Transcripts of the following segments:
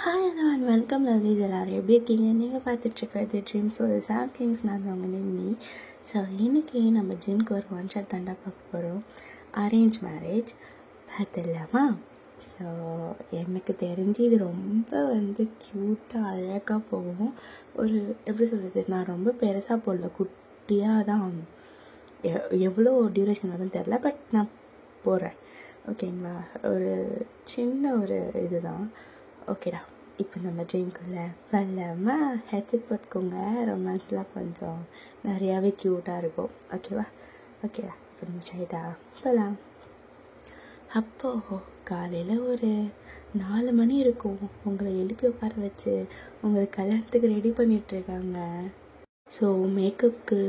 Hi hello and welcome lovelies. எல்லோரும் எப்படி இருக்கீங்க? நீங்கள் பார்த்துட்ருக்கிறது ட்ரீம்ஸ் ஒரு சாம் கிங்ஸ். நான் அவங்க நிம்மி. ஸோ இன்றைக்கி நம்ம ஜிம்க்கு ஒரு ஒன் ஷாட் தண்டா பார்க்க போகிறோம். அரேஞ்ச் மேரேஜ் பார்த்துடலாமா? ஸோ எனக்கு தெரிஞ்சு இது ரொம்ப க்யூட்டாக அழகாக போகும். ஒரு எப்படி சொல்கிறது, நான் ரொம்ப பெருசாக போடல, குட்டியாக தான். எவ்வளோ டியூரேஷன் வரும்னு தெரில, பட் நான் போடுறேன். ஓகேங்களா? ஒரு சின்ன ஒரு இதுதான். ஓகேடா, இப்போ நம்ம ட்ரீம்குள்ளே வரலாமா? ஹெட்செட் போட்டுக்கோங்க. ரொமான்ஸ்லாம் கொஞ்சம் நிறையாவே க்யூட்டாக இருக்கும். ஓகேவா? ஓகேடா, இப்போ நம்ம ஸ்ட்ரைட்டாக போகலாம். அப்போது காலையில் ஒரு 4 மணி இருக்கும். உங்களை எழுப்பி உட்கார வச்சு உங்களுக்கு கல்யாணத்துக்கு ரெடி பண்ணிகிட்ருக்காங்க. ஸோ மேக்கப்புக்கு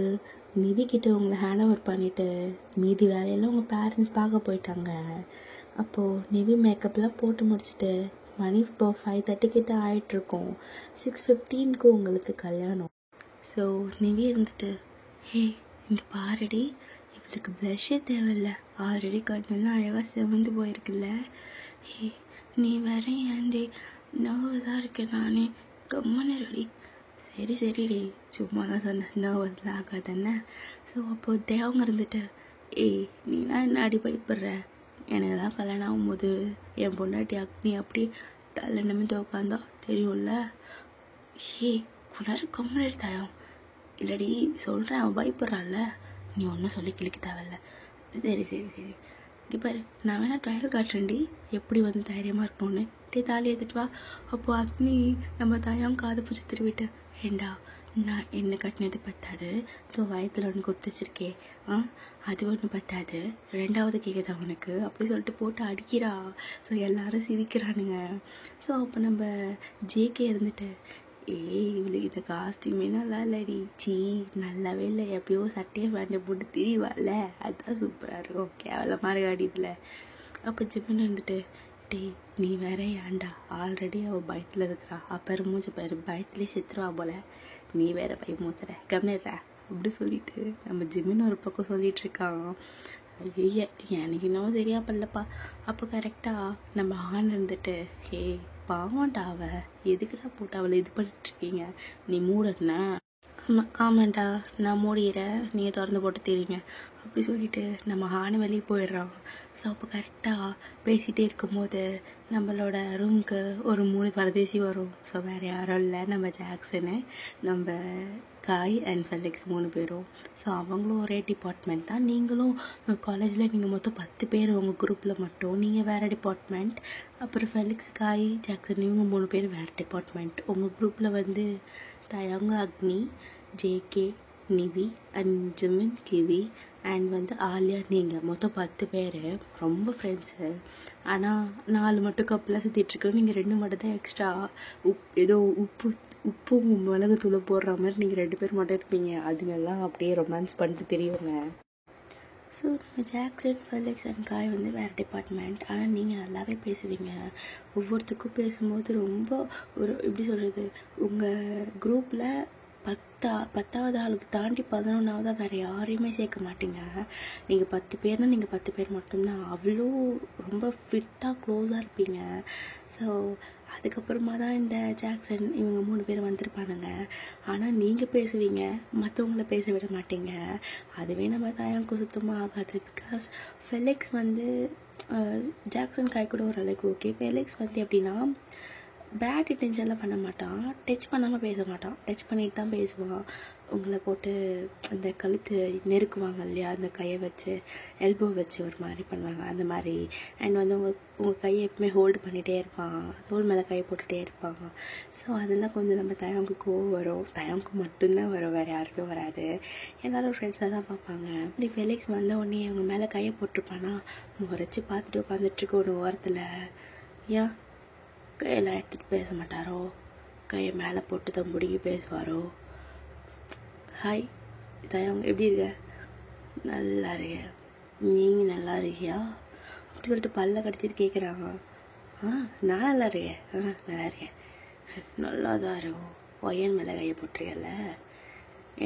நிவிக்கிட்ட உங்களை ஹேண்ட் ஓவர் பண்ணிவிட்டு மீதி வேலையெல்லாம் உங்கள் பேரண்ட்ஸ் பார்க்க போயிட்டாங்க. அப்போது நிவி மேக்கப்லாம் போட்டு முடிச்சுட்டு மணி இப்போ 5:30 கிட்ட ஆகிட்ருக்கோம். 6:15 உங்களுக்கு கல்யாணம். ஸோ நிவி இருந்துட்டு, ஹே இங்கே பாருடி, இவளுக்கு ப்ளஷ்ஷே தேவையில்லை, ஆல்ரெடி கண்ணெல்லாம் அழகாக சிவந்து போயிருக்குல்ல. ஹே நீ வேற ஏன்டி நர்வஸாக இருக்கேன், நானே கம்மனு ரெடி. சரி சரிடி, சும்மா தான் சொன்னேன், நர்வஸ்லாம் ஆகாதானே. ஸோ அப்போது தேவங்க இருந்துட்டு, ஏய் நீலாம் என்ன அடி பயப்படுற, எனக்கு தான் கல்யாணம் ஆகும்போது என் பொண்டாட்டி அக்னி அப்படி தலை நிமிந்து உட்காந்தா தெரியும்ல. ஹே குணர் கம்மன் தாயம் இல்லடி, சொல்கிறேன், அவன் பயப்படுறாள்ல, நீ ஒன்றும் சொல்லி கிளிக்க தேவையில்ல. சரி சரி சரி, இங்கே பாரு, நான் வேணா ட்ரையல் காட்டுறேன்டி எப்படி தைரியமாக இருக்கணும்னு. டே தாலி எடுத்துட்டு வா. அப்போது அக்னி நம்ம தாயம் காது பூச்சி திருவிட்டு, ஏண்டா நான் என்ன கட்டினது பத்தாது, இப்போ வயத்தில் ஒன்று கொடுத்து வச்சிருக்கே, அது ஒன்று பத்தாது, 2வது கேட்குதா உனக்கு அப்படி சொல்லிட்டு போட்டு அடிக்கிறா. ஸோ எல்லாரும் சிரிக்கிறானுங்க. ஸோ அப்போ நம்ம ஜேகே இருந்துட்டு, இவளுக்கு இந்த காஸ்டியூமே நல்லா இல்லடி, சீ நல்லாவே இல்லை, எப்பயோ சட்டையை வேண்ட போட்டு திரிவாள்ல, அதுதான் சூப்பராக இருக்கும், கேவலமாக இருக்காடி இதில். அப்போ ஜிம்மின்னு இருந்துட்டு, டே நீ வேற ஏன்டா, ஆல்ரெடி அவள் பயத்தில் இருக்கிறா, அப்போ மூஞ்சி பாரு, பயத்துலேயே செத்துருவா போல, நீ வேற பயம் மூத்துற கம்னிடுற அப்படி சொல்லிட்டு நம்ம ஜிம்மின்னு ஒரு பக்கம் சொல்லிட்டு இருக்கான். ஐய எனக்கு இன்னும் சரியா பண்ணலப்பா. அப்போ கரெக்டாக நம்ம ஆண் இருந்துட்டு, ஹே பாவண்டா அவ, எதுக்குடா போட்டு அவளை இது பண்ணிட்டுருக்கீங்க, நீ மூடனா? ஆமாண்டா நான் மூடிகிறேன், நீங்கள் திறந்து போட்டு தெரியுங்க அப்படி சொல்லிட்டு நம்ம ஹானு வெளியே போயிடுறான். ஸோ அப்போ கரெக்டாக பேசிகிட்டே இருக்கும்போது நம்மளோட ரூமுக்கு ஒரு 3 பரதேசி வரும். ஸோ வேறு யாரும் இல்லை, நம்ம ஜாக்சனு, நம்ம காய் அண்ட் ஃபெலிக்ஸ் 3 பேரும். ஸோ அவங்களும் ஒரே டிபார்ட்மெண்ட் தான். நீங்களும் காலேஜில் நீங்கள் மொத்தம் 10 பேர் உங்கள் குரூப்பில் மட்டும், நீங்கள் வேறு டிபார்ட்மெண்ட். அப்புறம் ஃபெலிக்ஸ், காய், ஜாக்சன் இவங்க 3 பேர் வேறு டிபார்ட்மெண்ட். உங்கள் குரூப்பில் தயங்க, Agni, JK, Nivi and Jimin, Kivi and Aliya, நீங்கள் மொத்தம் 10 பேர் ரொம்ப ஃப்ரெண்ட்ஸு. ஆனால் 4 மட்டும் கப்பலாக சுற்றிட்டுருக்கு. நீங்கள் 2 மட்டும் தான் எக்ஸ்ட்ரா ஏதோ உப்பு மிளகுத்தூளை போடுற மாதிரி நீங்கள் 2 பேர் மட்டும் இருப்பீங்க. அதுங்கெல்லாம் அப்படியே ரொமான்ஸ் பண்ணிட்டு தெரியுங்க. ஸோ நம்ம ஜாக்சன், ஃபெலிக்ஸ் அண்ட் காய் வேறு டிபார்ட்மெண்ட். ஆனால் நீங்கள் நல்லாவே பேசுவீங்க. ஒவ்வொருத்துக்கும் பேசும்போது ரொம்ப ஒரு எப்படி சொல்கிறது, உங்கள் குரூப்பில் 10வது ஆளுக்கு தாண்டி 11வது வேறு யாரையுமே சேர்க்க மாட்டீங்க. நீங்கள் 10 பேர்னால் நீங்கள் 10 பேர் மட்டும்தான். அவ்வளோ ரொம்ப ஃபிட்டாக க்ளோஸாக இருப்பீங்க. ஸோ அதுக்கப்புறமா தான் இந்த ஜாக்சன் இவங்க 3 பேர் வந்திருப்பானுங்க. ஆனால் நீங்கள் பேசுவீங்க, மற்றவங்கள பேச விட மாட்டீங்க. அதுவே நம்ம தாயாவுக்கு சுத்தமாக ஆகாது. பிகாஸ் ஃபெலிக்ஸ் ஜாக்சன் காய் கூட ஓரளவுக்கு ஓகே. ஃபெலிக்ஸ் எப்படின்னா பேட் இன்டென்ஷன்லாம் பண்ண மாட்டான், டச் பண்ணாமல் பேச மாட்டான், டச் பண்ணிட்டு தான் பேசுவான். உங்களை போட்டு அந்த கழுத்து நெருக்குவாங்க இல்லையா, அந்த கையை வச்சு எல்போ வச்சு ஒரு மாதிரி பண்ணுவாங்க அந்த மாதிரி. அண்ட் உங்கள் கையை எப்பவுமே ஹோல்டு பண்ணிகிட்டே இருப்பான், தோல் மேலே கையை போட்டுகிட்டே இருப்பாங்க. ஸோ அதெல்லாம் கொஞ்சம் நம்ம தயவுக்கு கோவம் வரும். தயவுக்கு மட்டும்தான் வரும், வேறு யாருக்கும் வராது. எல்லோரும் ஃப்ரெண்ட்ஸாக தான் பார்ப்பாங்க. அப்படி ஃபெலிக்ஸ் உடனே அவங்க மேலே கையை போட்டிருப்பானா, முறைச்சி பார்த்துட்டு உட்காந்துட்ருக்க ஒரு ஓரத்தில். ஏன் கையெல்லாம் எடுத்துகிட்டு பேச மாட்டாரோ, கையை மேலே போட்டு தான் முடிக்கி பேசுவாரோ. ஹாய் தயம், எப்படி இருக்க? நல்லா இருக்கேன், நீங்கள் நல்லா இருக்கியா அப்படி சொல்லிட்டு பல்ல கடிச்சிட்டு கேட்குறாங்க. நான் நல்லா இருக்கேன், நல்லா இருக்கேன், நல்லா தான் இருக்கும். ஒயன் மேலே கையை போட்டிருக்கல,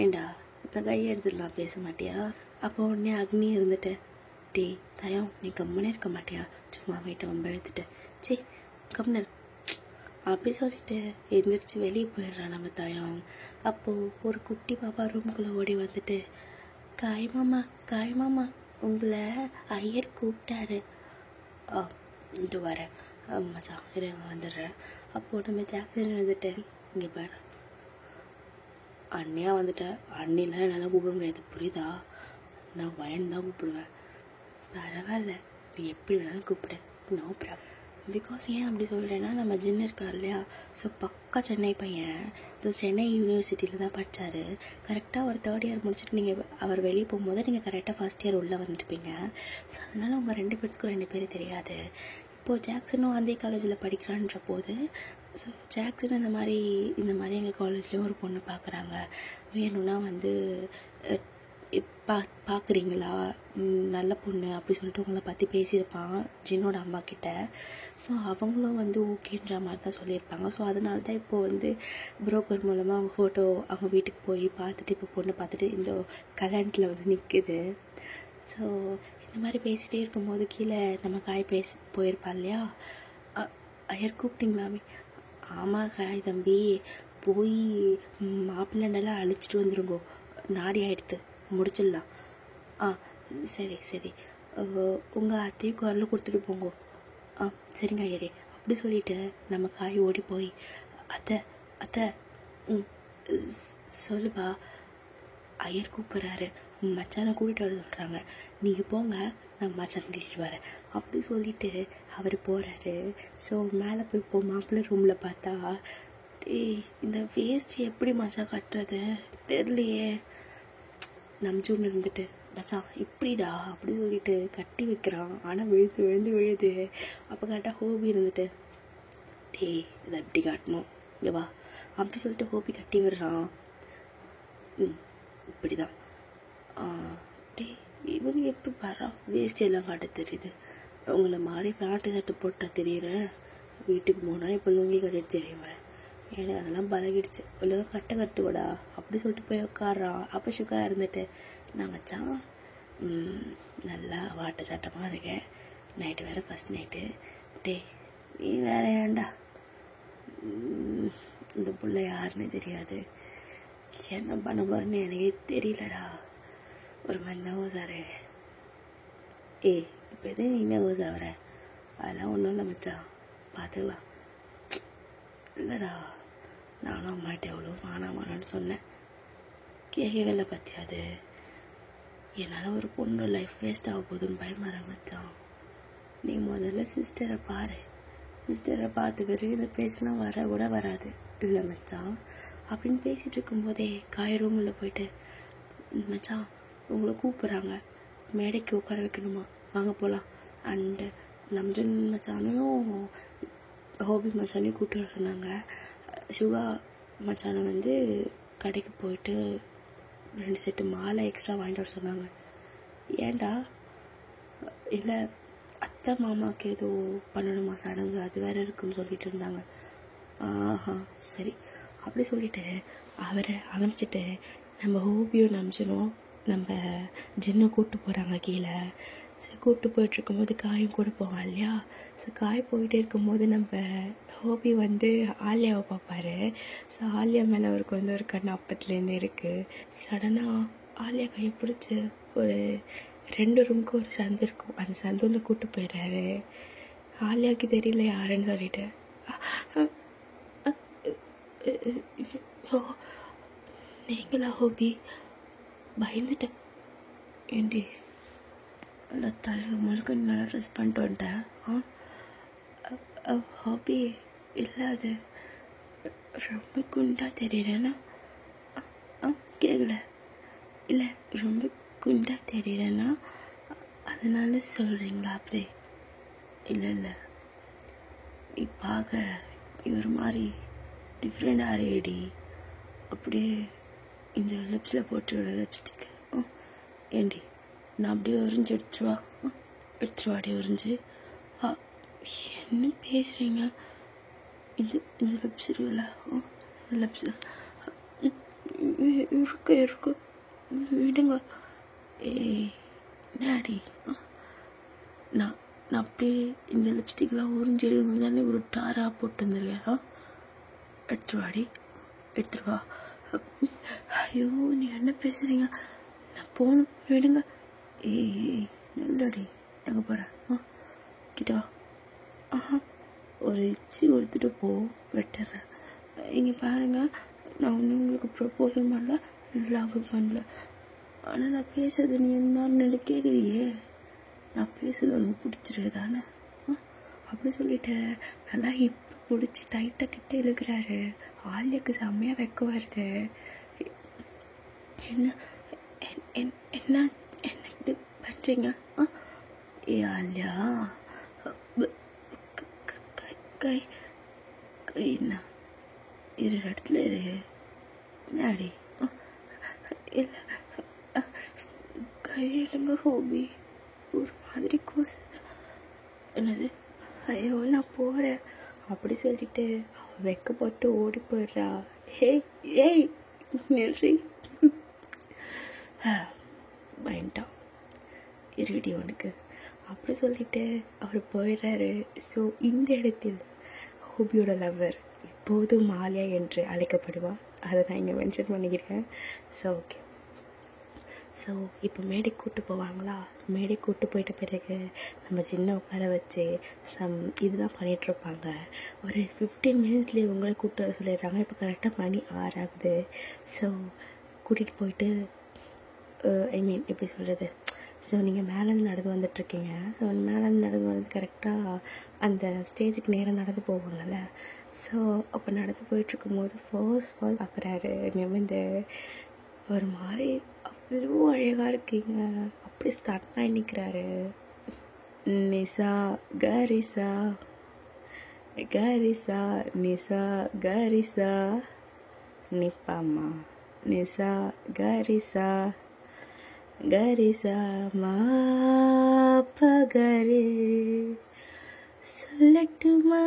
ஏண்டா இந்த கையை எடுத்துடலாம், பேச மாட்டியா? அப்போ உடனே அக்னி இருந்துட்டு, டே தயம் நீ கம்மனே இருக்க மாட்டியா, சும்மா வீட்டை வம்ப எழுத்துட்டு, சே கம்னர் அப்படி சொல்லிட்டு எந்திரிச்சு வெளியே போயிடுறான் நம்ம தாயம். அப்போது ஒரு குட்டி பாப்பா ரூமுக்குள்ளே ஓடி வந்துட்டு, காய் மாமா உங்களை ஐயர் கூப்பிட்டாரு. இது வரேன் மச்சான் இருங்க வந்துடுறேன். அப்போது நம்ம ஜாக்சன் வந்துட்டு, இங்கே பாரு அண்ணியாக வந்துட்டேன், அண்ணிலாம் என்னால் கூப்பிட முடியாது புரியுதா, நான் வயன் தான் கூப்பிடுவேன். பரவாயில்ல நீ எப்படி வேணாலும் கூப்பிடு, நோ ப்ராப்ளம். பிகாஸ் ஏன் அப்படி சொல்கிறேன்னா, நம்ம ஜின்னு இருக்கார் இல்லையா, ஸோ பக்கா சென்னை பையன், ஸோ சென்னை யூனிவர்சிட்டியில் தான் படித்தார். கரெக்டாக ஒரு 3rd இயர் முடிச்சுட்டு நீங்கள் அவர் வெளியே போகும்போது நீங்கள் கரெக்டாக 1st இயர் உள்ளே வந்துருப்பீங்க. ஸோ அதனால் உங்கள் 2 பேருக்கும் 2 பேர் தெரியாது. இப்போது ஜாக்சனும் அதே காலேஜில் படிக்கிறான்ற போது, ஸோ ஜாக்சன் இந்த மாதிரி எங்கள் காலேஜ்லேயும் ஒரு பொண்ணு பார்க்குறாங்க, வேணும்னா வந்து பார்க்குறீங்களா, நல்ல பொண்ணு அப்படி சொல்லிட்டு உங்களை பற்றி பேசியிருப்பான் ஜின்னோட அம்மா கிட்ட. ஸோ அவங்களும் வந்து ஓகேன்ற மாதிரி தான் சொல்லியிருப்பாங்க. ஸோ அதனால தான் இப்போது வந்து புரோக்கர் மூலமாக அவங்க ஃபோட்டோ அவங்க வீட்டுக்கு போய் பார்த்துட்டு இப்போ பொண்ணு பார்த்துட்டு இந்த கல்யாணத்தில் வந்து நிற்குது. ஸோ இந்த மாதிரி பேசிகிட்டே இருக்கும்போது கீழே நம்ம காய் போயிருப்பா இல்லையா, ஐயர் கூப்பிட்டீங்களாமே. ஆமாம் காய் தம்பி, போய் மாப்பிள்ளண்டெல்லாம் அழிச்சிட்டு வந்துருங்கோ, நாடி ஆகிடுத்து முடிச்சிடலாம். சரி உங்கள் அத்தையும் குரலில் கொடுத்துட்டு போங்கோ. சரிங்க ஐயரே. அப்படி சொல்லிவிட்டு நம்ம காய் ஓடி போய், அத்தை சொல்லுப்பா, ஐயர் கூப்பிட்றாரு, மச்சானை கூட்டிகிட்டு வர சொல்கிறாங்க, நீங்கள் போங்க நான் மச்சானை கூட்டிகிட்டு வரேன் அப்படி சொல்லிவிட்டு அவர் போகிறாரு. ஸோ மேலே போய் மாப்பிள்ளை ரூமில் பார்த்தா, இந்த வேஸ்ட் எப்படி மச்சான் கட்டுறது தெரியலையே. நம்ஜூன்னு இருந்துட்டு, மச்சான் இப்படிடா அப்படி சொல்லிட்டு கட்டி வைக்கிறான். ஆனால் விழுது. அப்போ கரெக்டாக ஹோபி இருந்துட்டு, இதை எப்படி காட்டணும் இங்கே வா அப்படி சொல்லிட்டு ஹோபி கட்டி விடுறான். இப்படி தான் இவனுக்கு எப்படி பாரா வேஸ்ட் எல்லாம் காட்ட தெரியுது, உங்களை மாதிரி ஃபேண்ட்டு சட்டை போட்டால் தெரியுறேன், வீட்டுக்கு போனால் இப்போ லுங்கி கட்டிட்டு தெரியுவேன், எனக்கு அதெல்லாம் பழகிடுச்சு, ஒழுங்காக கற்றுக்கூடா அப்படி சொல்லிட்டு போய் உட்காடுறான். அப்போ சுகா இருந்துட்டு, நான் மச்சான் நல்லா வாட்ட சட்டமாக இருக்கேன், நைட்டு வேறு ஃபஸ்ட் நைட்டு, நீ வேற ஏன்டா, இந்த புள்ள யாருன்னு தெரியாது, என்ன பண்ண போகிறேன்னு எனக்கே தெரியலடா, ஒரு மாதிரி நர்வஸ் ஆகிறேன். இப்போ எதுவும் நீ நர்வஸ் ஆகிற, அதெல்லாம் ஒன்றும் இல்லை மச்சான், பார்த்துக்கலாம். இல்லைடா நானும் அம்மாட்ட எவ்வளோ வானான்னு சொன்னேன், கேட்கவே இல்லை பற்றியாது, என்னால் ஒரு பொண்ணு லைஃப் வேஸ்ட் ஆக போகுதுன்னு பயமாற மச்சான். நீ முதல்ல சிஸ்டரை பாரு, சிஸ்டரை பார்த்து பிறகு இந்த பேசலாம் வர கூட வராது. இல்லை மச்சான் அப்படின்னு பேசிகிட்டு இருக்கும்போதே காய் ரூமில் போயிட்டு, மச்சான் உங்களை கூப்பிட்றாங்க, மேடைக்கு உட்கார வைக்கணுமா, வாங்க போகலாம். அண்டு நம்ஜன் மச்சானையும் ஹோபி மச்சானையும் கூப்பிட்டு வர சொன்னாங்க. சுகா மச்சானை வந்து கடைக்கு போயிட்டு 2 செட்டு மாலை எக்ஸ்ட்ரா வாங்கிட்டு வர சொன்னாங்க. ஏன்டா? இல்லை அத்தை மாமாவுக்கு ஏதோ பண்ணணுமா சடங்கு, அது வேறு இருக்குன்னு சொல்லிட்டு இருந்தாங்க. சரி அப்படி சொல்லிவிட்டு அவரை அனுப்பிச்சிட்டு நம்ம ஹோபியும் நம்ஜனும் நம்ம ஜின்னை கூப்பிட்டு போகிறாங்க கீழே. சரி கூப்பிட்டு போயிட்டுருக்கும்போது காயும் கூட போவான் இல்லையா. ஸோ காய் போயிட்டே இருக்கும்போது நம்ம ஹோபி வந்து ஆலியாவை பார்ப்பாரு. ஸோ ஆலியா மேலே அவருக்கு வந்து ஒரு கண்ணு அப்பத்துலேருந்து இருக்குது. சடனாக ஆலியா கையை பிடிச்சி ஒரு 2 ரூமுக்கு ஒரு சந்து இருக்கும், அந்த சந்துவில் கூப்பிட்டு போயிடுறாரு. ஆலியாவுக்கு தெரியல யாருன்னு சொல்லிட்டு, நீங்களா ஹோபி, பயந்துட்டேன். ஏண்டி நல்லா தலை முழுக்க நல்லா ட்ரெஸ் பண்ணிட்டு வந்துட்டேன். ஹாபி இல்லை, அது ரொம்ப குண்டா தெரியறேன்னா கேட்கல. இல்லை ரொம்ப குண்டா தெரியறேன்னா அதனால சொல்கிறீங்களா அப்படி? இல்லை நீ பார்க்க இவர் மாதிரி டிஃப்ரெண்டாக ரேடி, அப்படியே இந்த லிப்ஸில் போட்டு லிப்ஸ்டிக் ஏண்டி நான் அப்படியே உறிஞ்சி எடுத்துருவாடி உறிஞ்சி. என்ன பேசுகிறீங்க? இந்த லிப்ஸ் இருக்குல்ல, லிப்ஸ் இருக்கு விடுங்க. என்னடி நான் அப்படியே இந்த லிப்ஸ்டிக்லாம் உறிஞ்சி தானே ஒரு டாராக போட்டு வந்துருக்கேன். எடுத்துருவாடி, எடுத்துருவா. ஐயோ, நீ என்ன பேசுறீங்க? நான் போகணும், விடுங்க. ஏய் நல்லடி, எங்கே போகிறேன்? கிட்ட வா. ஒரு இச்சி கொடுத்துட்டு போ, விட்டுறேன். இங்கே பாருங்க, நான் ஒன்றும் உங்களுக்கு ப்ரப்போஸும் பண்ணல, லவ் பண்ணல. ஆனால் நான் பேசுறது நீ என்னன்னு கேட்குறியே. நான் பேசுறது ஒன்று பிடிச்சிருக்கு தானே? அப்படி சொல்லிட்டு நல்லா ஹிப் பிடிச்சி டைட்டாக கிட்ட இழுக்கிறாரு. ஆலியாக்கு செம்மையாக வெக்க வருது. என்ன என்ன என்ன இப்படி பண்ணுறீங்க? ஏ ஆலியா, கை கை என்ன இரு இடத்துல இரு. முன்னாடி இல்லை, கையிலுங்க ஹோபி ஒரு மாதிரி கோஸ். என்னது? ஐயோ நான் போகிறேன் அப்படி சொல்லிட்டு வெக்கப்பட்டு ஓடி போயிடுறா. ஏய் நில்றி. பயன்ட்டான், இருடி உனக்கு அப்படி சொல்லிட்டு அவர் போயிடுறாரு. ஸோ இந்த இடத்தில் ஹோபியோட லவ்வர் எப்போதும் ஆலியா என்று அழைக்கப்படுவார். அதை நான் இங்கே மென்ஷன் பண்ணிக்கிறேன். So okay. ஸோ இப்போ மேடைக்கு கூப்பிட்டு போவாங்களா? மேடைக்கு கூப்பிட்டு போயிட்ட பிறகு நம்ம சின்ன உட்கார வச்சு இதெல்லாம் பண்ணிகிட்ருப்பாங்க. ஒரு 15 மினிட்ஸ்லேயே உங்களை கூப்பிட்டு வர சொல்லிடுறாங்க. இப்போ கரெக்டாக மணி 6 ஆகுது. ஸோ கூட்டிகிட்டு போயிட்டு எப்படி சொல்கிறது, ஸோ நீங்கள் மேலேருந்து நடந்து வந்துட்ருக்கீங்க. ஸோ மேலேருந்து நடந்து வந்து கரெக்டாக அந்த ஸ்டேஜுக்கு நேராக நடந்து போவாங்கள்ல. ஸோ அப்போ நடந்து போயிட்டுருக்கும்போது ஃபர்ஸ்ட் பார்க்குறாரு. நிமிர்ந்து ஒரு மாதிரி அவ்வளோ அழகாக இருக்கீங்க. அப்படி ஸ்டார்ட் நிற்கிறாரு. நிசா கரிசா கரிசா நிசா கரிசா நிப்பாமா நிசா கரிசா கரிசா மாப்பகரே. சொல்லட்டுமா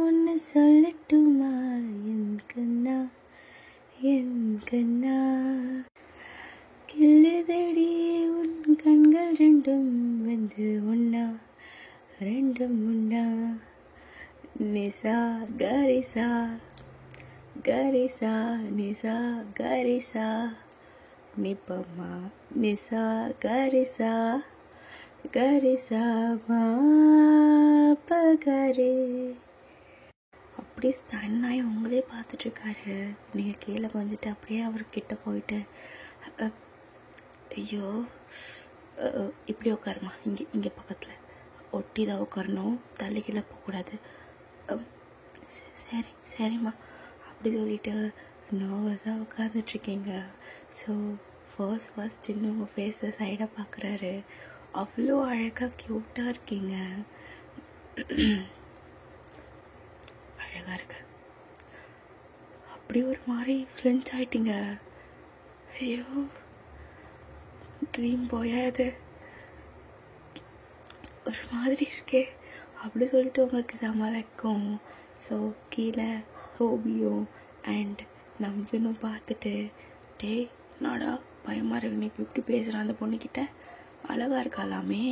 ஒன்று சொல்லட்டுமா என் கண்ணா என் கண்ணா, கிள்ளுதடி உன் கண்கள் ரெண்டும் வந்து ஒன்னா ரெண்டும் ஒன்னா. நிசா கரிசா கரிசா நிசா கரிசா நிப்பம்மா நிசா கரிசா கரிசா மாப்பகரே. அப்படியே ஸ்டன்னாகி உங்களே பார்த்துட்ருக்காரு. நீங்கள் கீழே வந்துட்டு அப்படியே அவர்கிட்ட போயிட்டு ஐயோ இப்படி உட்காருமா, இங்கே பக்கத்தில் ஒட்டி தான் உட்காரணும், தள்ளி கீழே போகக்கூடாது. சரிம்மா அப்படி சொல்லிட்டு நர்வஸாக உட்காந்துட்ருக்கீங்க. ஸோ ஃபர்ஸ்ட் சின்ன உங்கள் ஃபேஸை சைடாக பார்க்குறாரு. அவ்வளோ அழகாக க்யூட்டாக இருக்கீங்க, அழகாக இருக்கு. அப்படி ஒரு மாதிரி ஃப்ரெண்ட்ஸ் ஆகிட்டீங்க. ஐயோ ட்ரீம் போயா அது, ஒரு மாதிரி இருக்கே அப்படி சொல்லிட்டு உங்களுக்கு செம வைக்கும். ஸோ கீழே ஹோபியும் அண்ட் நம்ஜனும் பார்த்துட்டு, டே நாடா பயமாக இருக்கு, நீ இப்போ இப்படி பேசுகிறான் அந்த பொண்ணுக்கிட்ட, அழகாக இருக்காலாமே.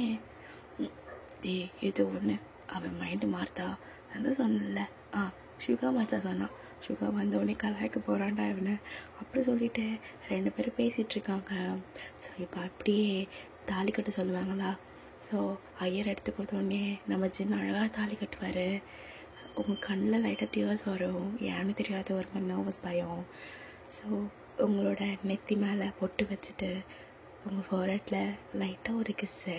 டே இது ஒன்று அவன் மைண்டு மாறுதா, நான் தான் சொன்னல. சுகா மச்சா சொன்னான், சுகா வந்தோடனே கலாய்க்க போகிறான்டா இவனை அப்படி சொல்லிட்டு 2 பேரும் பேசிகிட்ருக்காங்க. ஸோ இப்போ அப்படியே தாலி கட்ட சொல்லுவாங்களா. ஸோ ஐயர் எடுத்து கொடுத்தோடனே நம்ம சின்ன அழகாக தாலி கட்டுவார். உங்கள் கண்ணில் லைட்டாக டியர்ஸ் வரும், ஏன்னு தெரியாத ஒரு மாதிரி நர்வஸ் பயம். ஸோ உங்களோட நெத்தி மேலே பொட்டு வச்சுட்டு உங்கள் ஃபோர்ஹெட்டில் லைட்டாக ஒரு கிஸ்ஸு.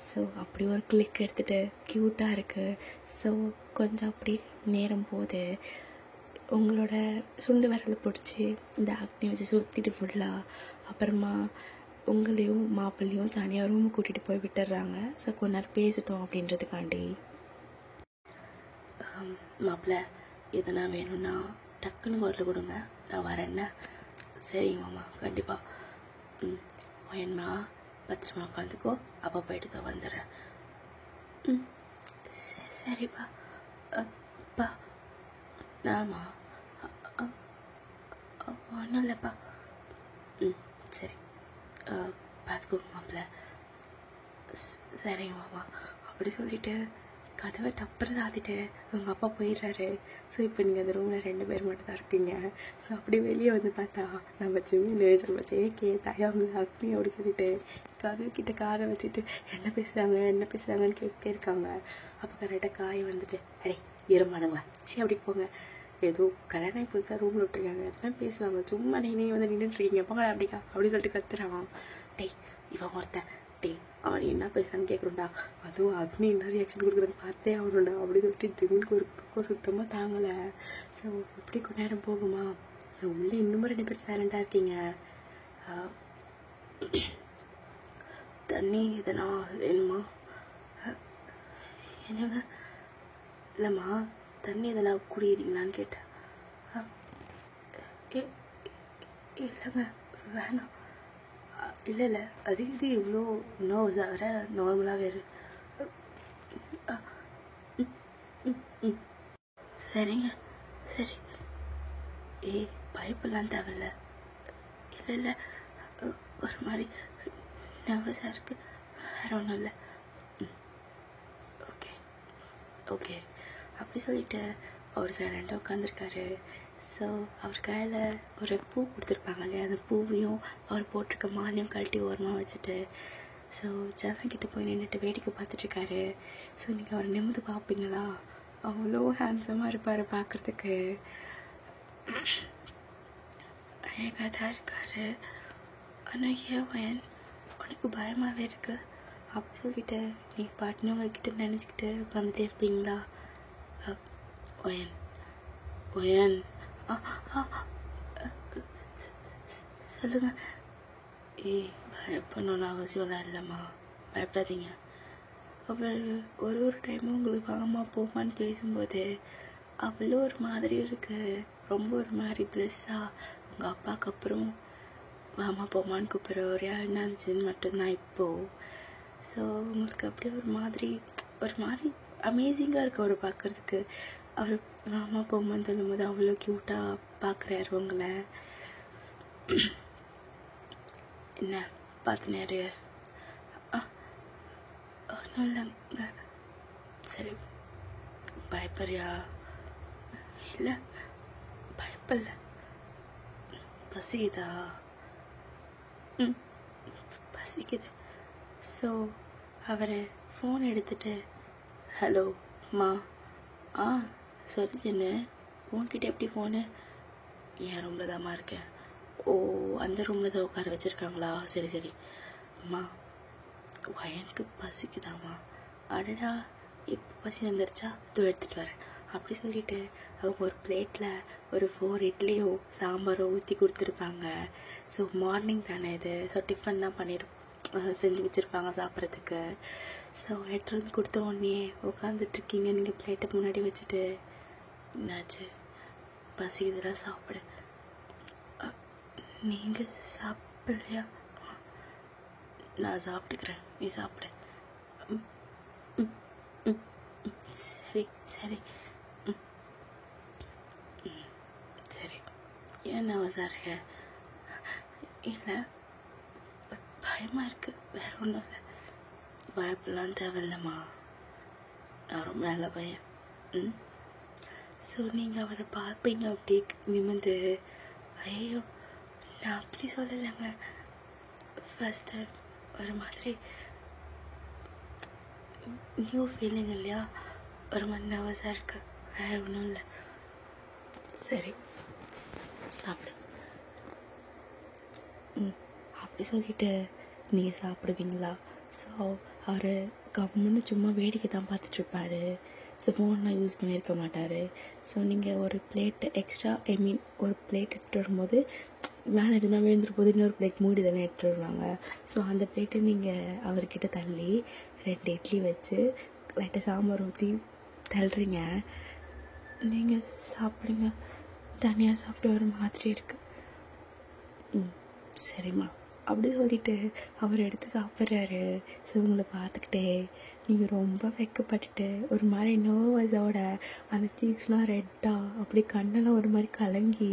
ஸோ அப்படி ஒரு கிளிக் எடுத்துகிட்டு க்யூட்டாக இருக்குது. ஸோ கொஞ்சம் அப்படி நேரம் போகுது. உங்களோட சுண்டு விரலை பிடிச்சி இந்த அக்னி வச்சு சுற்றிட்டு ஃபுல்லாக அப்புறமா உங்களையும் மாப்பிள்ளையும் தனியாக ரூம் கூட்டிகிட்டு போய் விட்டுடுறாங்க. ஸோ கொஞ்ச நேரம் பேசிட்டோம் அப்படின்றதுக்காண்டி. மாப்பிள்ளை எதனா வேணும்னா டக்குன்னு குரல் கொடுங்க, நான் வரேன்னா. சரிங்க மாமா, கண்டிப்பாக. வேணுமா பத்திரமா உட்காந்துக்கோ, அப்போ போயிட்டு தான் வந்துடுறேன். சரிப்பா. அப்பா நாமா ஒன்றும் இல்லைப்பா. சரி பார்த்துக்கோங்க மாப்பிள்ள. சரிங்க மாமா அப்படி சொல்லிட்டு கதவை தப்புறது ஆத்திட்டு அவங்க அப்பா போயிடுறாரு. ஸோ இப்போ நீங்கள் அந்த ரூமில் 2 பேர் மட்டும் தான் இருக்கீங்க. ஸோ அப்படி வெளியே வந்து பார்த்தா நம்ம ஜிம்மில் நம்ம ஜேகே தயாமு அக்னி அப்படி சொல்லிட்டு கதவு கிட்ட காதை வச்சுட்டு என்ன பேசுகிறாங்கன்னு கேட்டே இருக்காங்க. அப்போ கரெக்டாக காய் வந்துட்டு அடே இருமானுங்களா அப்படி போங்க, ஏதோ கல்யாணம் புதுசாக ரூமில் விட்டுருக்காங்க, அதெல்லாம் பேசுவாங்க, சும்மா நீங்கள் வந்து நின்றுட்டுருக்கீங்க போங்களா அப்படிக்கா அப்படி சொல்லிட்டு கத்துறான். டேய் இவன் ஒருத்தன், டேய் அவன் என்ன பேசுகிறான்னு கேட்குறோண்டா, அதுவும் அக்னி என்ன ரியாக்ஷன் கொடுக்குறேன்னு பார்த்தே ஆகணும்டா அப்படி சொல்லிட்டு ஜிம்முக்கு ஒரு பக்கம் சுத்தமாக தாங்கலை. ஸோ எப்படி கொஞ்ச நேரம் போகுமா. ஸோ உள்ளே இன்னும் 2 பேர் சைலண்டாக இருக்கீங்க. தண்ணி எதனா வேணுமா? என்னங்க இல்லைம்மா தண்ணி எதனா குடிக்கிறீங்களான்னு கேட்டேன். இல்லைங்க வேணாம். இல்லை அது இது இவ்வளோ நோஸாக வர நார்மலாக வேறு. சரிங்க சரி. பயப்பெல்லாம் தேவையில்ல. இல்லை ஒரு மாதிரி நர்வஸாக இருக்குது, வேற ஒன்றும் இல்லை. ஓகே அப்படி சொல்லிட்டு அவர் சைலண்டாக உட்காந்துருக்காரு. ஸோ அவர் கையில் ஒரு பூ கொடுத்துருப்பாங்க இல்லையா, அந்த பூவையும் அவர் போட்டிருக்க மாலையும் கழட்டி ஓரமாக வச்சுட்டு ஸோ ஜனக்கிட்ட போய் நின்றுட்டு வேடிக்கை பார்த்துட்ருக்காரு. ஸோ நீங்கள் அவர் நிமிர்ந்து பார்ப்பீங்களா, அவ்வளோ ஹேண்ட்ஸமாக இருப்பார், பார்க்குறதுக்கு அழகாக தான் இருக்கார். ஆனால் ஏன் உனக்கு பயமாகவே இருக்கு அப்படி சொல்லிட்டு நீ பாட்டுன்னு உங்ககிட்ட நினச்சிக்கிட்டு உட்காந்துட்டே இருப்பீங்களா? ஒயன் சொல்லுங்க. பயப்படணும்னு அவசியம்லாம் இல்லைம்மா, பயப்படாதீங்க. அவர் ஒரு டைமும் உங்களுக்கு வாமா போமான்னு பேசும்போது அவ்வளோ ஒரு மாதிரி இருக்கு, ரொம்ப ஒரு மாதிரி ப்ளஸ்ஸாக உங்கள் அப்பாவுக்கு அப்புறம் வாமா போமான்னு கூப்பிட்ற ஒரே ஆள்னா அது ஜின் மட்டும்தான் இப்போது. ஸோ உங்களுக்கு அப்படியே ஒரு மாதிரி அமேசிங்காக இருக்குது அவர் பார்க்குறதுக்கு. அவர் வாமா போமான்னு சொல்லும்போது அவ்வளோ க்யூட்டாக பார்க்குறாரு உங்களை. என்ன பார்த்துனாரு? ஒன்றும் இல்லைங்க. சரி பயப்படுறியா? இல்லை பயப்படல. பசிக்குதா? பசிக்குது. ஸோ அவர் ஃபோன் எடுத்துகிட்டு ஹலோ மா சொல்லுச்சுன்னு உன்கிட்ட எப்படி ஃபோனு? என் ரூமில் தான்மா இருக்கேன். ஓ அந்த ரூமில் தான் உட்கார வச்சுருக்காங்களா? சரி அம்மா எனக்கு பசிக்குதாம்மா. அடடா இப்போ பசி வந்துருச்சா, தூ எடுத்துகிட்டு வரேன் அப்படி சொல்லிட்டு அவங்க ஒரு பிளேட்டில் ஒரு 4 இட்லியும் சாம்பாரும் ஊற்றி கொடுத்துருப்பாங்க. ஸோ மார்னிங் தானே இது, ஸோ டிஃபன் தான் செஞ்சு வச்சுருப்பாங்க சாப்பிட்றதுக்கு. ஸோ எடுத்துகிட்டு வந்து கொடுத்த உடனே உட்காந்துட்ருக்கீங்க நீங்கள் பிளேட்டை முன்னாடி வச்சுட்டு. என்னாச்சு? பசிக்குதுலாம் சாப்பிடு. நீங்கள் சாப்பிடலையா? நான் சாப்பிட்டுக்கிறேன், நீ சாப்பிடு. சரி சரி சரி. ஏன் அவசாரிங்க? இல்லை பயமாக இருக்குது, வேற ஒன்றும் இல்லை. பயப்படலாம் தேவையில்லைம்மா, நான் ரொம்ப நல்ல பையன். ஸோ நீங்கள் அவரை பார்ப்பீங்க அப்படியே நிமிந்து. ஐயோ நான் அப்படி சொல்லலைங்க, ஃபர்ஸ்ட் டைம் ஒரு மாதிரி நியூ ஃபீலிங் இல்லையா, ஒரு மாதிரி நர்வஸாக இருக்கு, வேற ஒன்றும் இல்லை. சரி சாப்பிடு. அப்படி சொல்லிட்டு நீங்கள் சாப்பிடுவீங்களா? ஸோ அவர் கம்முன்னு சும்மா வேடிக்கை தான் பார்த்துட்ருப்பாரு. ஸோ ஃபோன்லாம் யூஸ் பண்ணியிருக்க மாட்டார். ஸோ நீங்கள் ஒரு பிளேட் எக்ஸ்ட்ரா ஒரு பிளேட் எடுத்துகிட்டு வரும்போது மேலே இருந்தால் விழுந்துட்டு போது இன்னொரு பிளேட் மூடி தானே எடுத்துகிட்டு வருவாங்க. ஸோ அந்த பிளேட்டை நீங்கள் அவர்கிட்ட தள்ளி 2 இட்லி வச்சு லைட்டாக சாம்பார் ஊற்றி தள்ளுறீங்க. நீங்கள் சாப்பிடுங்க, தனியாக சாப்பிட்டு வர மாதிரி இருக்குது. சரிம்மா அப்படி சொல்லிட்டு அவர் எடுத்து சாப்பிட்றாரு. ஸோ உங்களை பார்த்துக்கிட்டே நீங்கள் ரொம்ப வெக்கப்பட்டுட்டு ஒரு மாதிரி நர்வஸோட அந்த சீக்ஸ்லாம் ரெட்டாக அப்படி கண்ணெல்லாம் ஒரு மாதிரி கலங்கி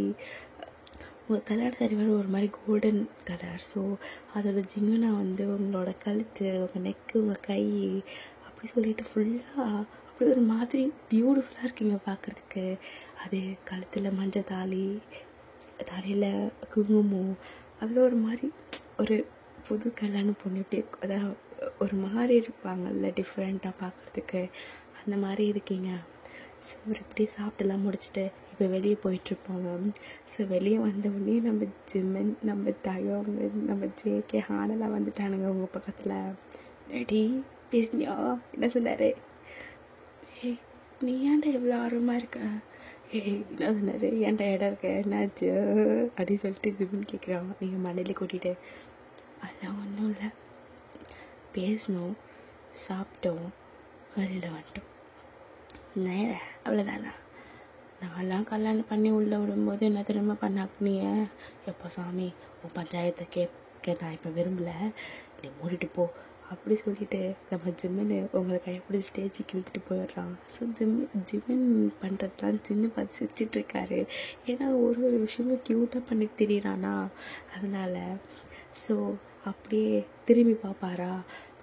உங்கள் கலர் சரி வர ஒரு மாதிரி கோல்டன் கலர். ஸோ அதோட ஜிங்குனா வந்து உங்களோட கழுத்து, உங்கள் நெக்கு, உங்கள் கை அப்படி சொல்லிட்டு ஃபுல்லாக அப்படி ஒரு மாதிரி பியூட்டிஃபுல்லாக இருக்குங்க பார்க்குறதுக்கு. அது கழுத்தில் மஞ்சள் தலையில் குங்குமம், அதில் ஒரு மாதிரி ஒரு புது கல்யாண பொண்ணு எப்படி அதாவது ஒரு மாதிரி இருப்பாங்கல்ல, டிஃப்ரெண்ட்டாக பார்க்குறதுக்கு, அந்த மாதிரி இருக்கீங்க. ஸோ இவர் இப்படியே சாப்பிட்டுலாம் முடிச்சுட்டு இப்போ வெளியே போயிட்டுருப்பாங்க. ஸோ வெளியே வந்தவுடனே நம்ம ஜிம்மன், நம்ம தயவங்க, நம்ம ஜேகே ஹானெல்லாம் வந்துட்டானுங்க உங்கள் பக்கத்தில். ரெடி பேசினியா? என்ன சொன்னார்? ஏய் நீ ஏன்டா இவ்வளோ ஆர்வமாக இருக்க? ஏய் என்ன சொன்னார்? ஏன்டா இடம் இருக்க, என்னாச்சு அப்படின்னு சொல்லிட்டு ஜிம்மன் கேட்குறான். நீங்கள் மண்டையில் கூட்டிகிட்டு, அதெல்லாம் ஒன்றும் இல்லை, பேசணும், சாப்பிட்டோம், வெளியில் வந்துட்டோம், நேர அவ்வளோதானா? நான்லாம் கல்யாணம் பண்ணி உள்ளே விடும்போது என்ன திரும்ப பண்ணாக்குனிய? எப்போ சாமி உன் பஞ்சாயத்தை கேட்க நான் இப்போ விரும்பலை, நீ மூடிட்டு போ அப்படி சொல்லிட்டு நம்ம ஜிம்மனு உங்களை கைப்பிடி ஸ்டேஜுக்கு இழுத்துட்டு போயிடுறான். ஸோ ஜிம்மன் பண்ணுறதுலாம் ஜின்னு பார்த்து சிரிச்சிட்ருக்காரு. ஏன்னா ஒரு விஷயமும் க்யூட்டாக பண்ணிட்டு திரியிறானா, அதனால். ஸோ அப்படியே திரும்பி பார்ப்பாரா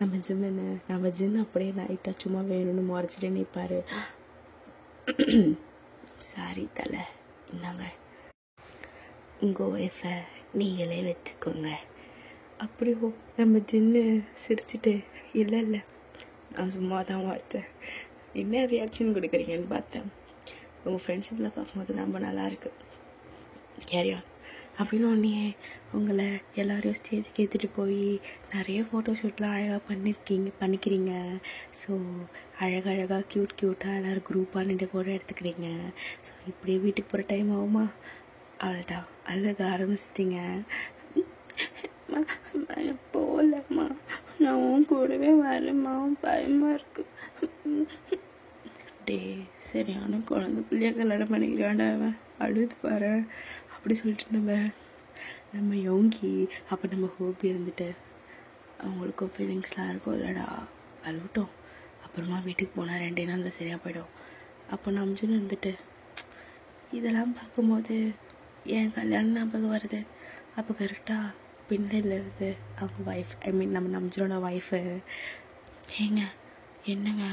நம்ம ஜிம்மனு. நம்ம ஜின்னு அப்படியே நைட்டாக சும்மா வேணும்னு முறைச்சிட்டே நிற்பார். சாரி தலை, இந்தாங்க உங்கள் ஒய்ஃபை நீங்களே வச்சுக்கோங்க. அப்படியோ நம்ம ஜின்னு சிரிச்சிட்டு, இல்லை நான் சும்மா தான் பார்த்தேன், என்ன ரியாக்ஷன் கொடுக்குறீங்கன்னு பார்த்தேன், உங்கள் ஃப்ரெண்ட்ஷிப்பில் பார்க்கும்போது ரொம்ப நல்லாயிருக்கு, கேரியான் அப்படின்னு ஒன்றே உங்களை எல்லோரையும் ஸ்டேஜுக்கு ஏற்றிட்டு போய் நிறைய ஃபோட்டோஷூட்லாம் அழகாக பண்ணிக்கிறீங்க. ஸோ அழகாக க்யூட்டாக எல்லோரும் குரூப்பாக நின்று ஃபோட்டோ எடுத்துக்கிறீங்க. ஸோ இப்படியே வீட்டுக்கு போகிற டைம் ஆகுமா? அவ்வளோதான், அழுக ஆரம்பிச்சிட்டிங்க. போகலம்மா, நான் உன் கூடவே வரேம்மா, பயமாக இருக்கு. டே சரியான குழந்தை பிள்ளைய கல்யாணம் பண்ணிக்கிறான்டா அவன், அழுது பாரு அப்படி சொல்லிட்டு நம்ம யோங்கி அப்போ நம்ம ஹோபி இருந்துட்டு, அவங்களுக்கும் ஃபீலிங்ஸ்லாம் இருக்கும் இல்லைடா, அழுவிட்டோம், அப்புறமா வீட்டுக்கு போனால் 2 நாளில் சரியாக போயிடும். அப்போ நம்ஜுன்னு இருந்துட்டு, இதெல்லாம் பார்க்கும்போது என் கல்யாணம் ஞாபகம் வருது. அப்போ கரெக்டாக பின்னாடியில் இருந்து அவங்க ஒய்ஃப், நம்ம நம்ஜுனோட ஒய்ஃபு, ஏங்க என்னங்க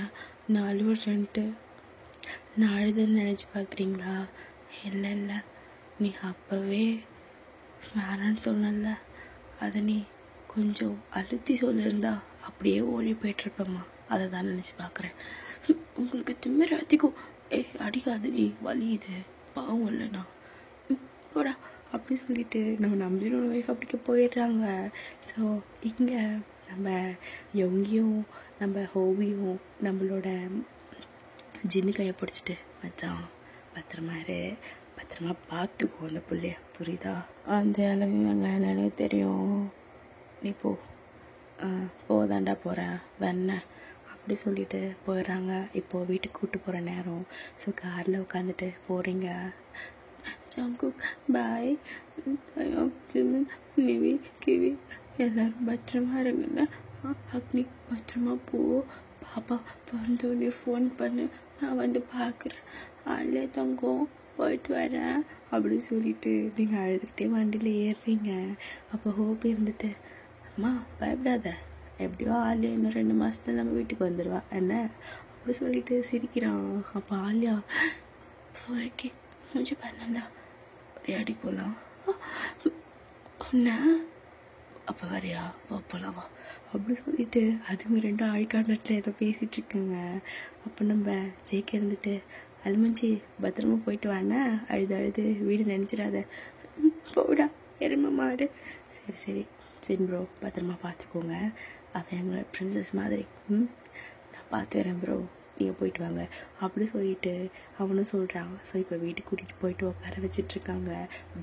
நான் அழுவுறேன்ட்டு நான் அழுதுன்னு நினச்சி பார்க்குறீங்களா? இல்லை நீ அப்போவே வேணான்னு சொன்னல, அதை நீ கொஞ்சம் அழுத்தி சொல்லியிருந்தா அப்படியே ஓடி போய்ட்ருப்பேம்மா, அதை தான் நினச்சி பார்க்குறேன். உங்களுக்கு திமிர அதிகம். அடிக்காது நீ, வலியுது, பாவம் இல்லைண்ணா, போடா அப்படி சொல்லிட்டு நம்ம நம்பினோட ஒய்ஃப் அப்படிக்க போயிடுறாங்க. ஸோ இங்கே நம்ம யோங்கியும் நம்ம ஹோபியும் நம்மளோட ஜின்னு கையை பிடிச்சிட்டு, மச்சான் பத்திரமா இரு, பத்திரமா பார்த்துக்கோ அந்த பிள்ளைய, புரியுதா? அந்த அளவு வெங்காயம் தெரியும், நீ போதாண்டா போகிறேன் வெண்ண அப்படி சொல்லிட்டு போயிடுறாங்க. இப்போது வீட்டுக்கு கூப்பிட்டு போகிற நேரம். ஸோ காரில் உட்காந்துட்டு போகிறீங்க. ஜாங்குக் பாய், ஜிமின், நிவி, கிவி எல்லோரும் பத்திரமா இருங்கண்ணா. அக்னி பத்திரமா போ, பாப்பா பிறந்தோடனே ஃபோன் பண்ணு, நான் வந்து பார்க்குறேன், அல்லே தங்கம் போயிட்டு வரேன் அப்படி சொல்லிட்டு நீங்கள் அழுதுகிட்டே வண்டியில் ஏறுறீங்க. அப்போ ஹோப் இருந்துட்டு, அம்மா பயப்படாத, எப்படியோ ஆலியா இன்னும் 2 மாதத்துல நம்ம வீட்டுக்கு வந்துடுவா என்ன அப்படி சொல்லிட்டு சிரிக்கிறான். அப்போ ஆலியா, ஓகே முடிஞ்சு பண்ணலா, ரெடி போகலாம் ஒன்றா, அப்போ வரையா போகலாம் வா அப்படி சொல்லிட்டு அதுங்க 2 ஆழ்காட்டில் ஏதோ பேசிகிட்ருக்குங்க. அப்போ நம்ம ஜேக்கே இருந்துட்டு, அலுமஞ்சி பத்திரமா போயிட்டு வாண்ணா, அழுது வீடு நினச்சிடாத, போடா எருமை மாடு. சரி ப்ரோ, பத்திரமா பார்த்துக்கோங்க, அவன் எங்களோட ப்ரின்சஸ் மாதிரி, நான் பார்த்துக்கிறேன் ப்ரோ, நீங்கள் போயிட்டு வாங்க அப்படி சொல்லிட்டு அவனும் சொல்கிறான். ஸோ இப்போ வீட்டுக்கு கூட்டிகிட்டு போயிட்டு உட்கார வச்சிட்ருக்காங்க.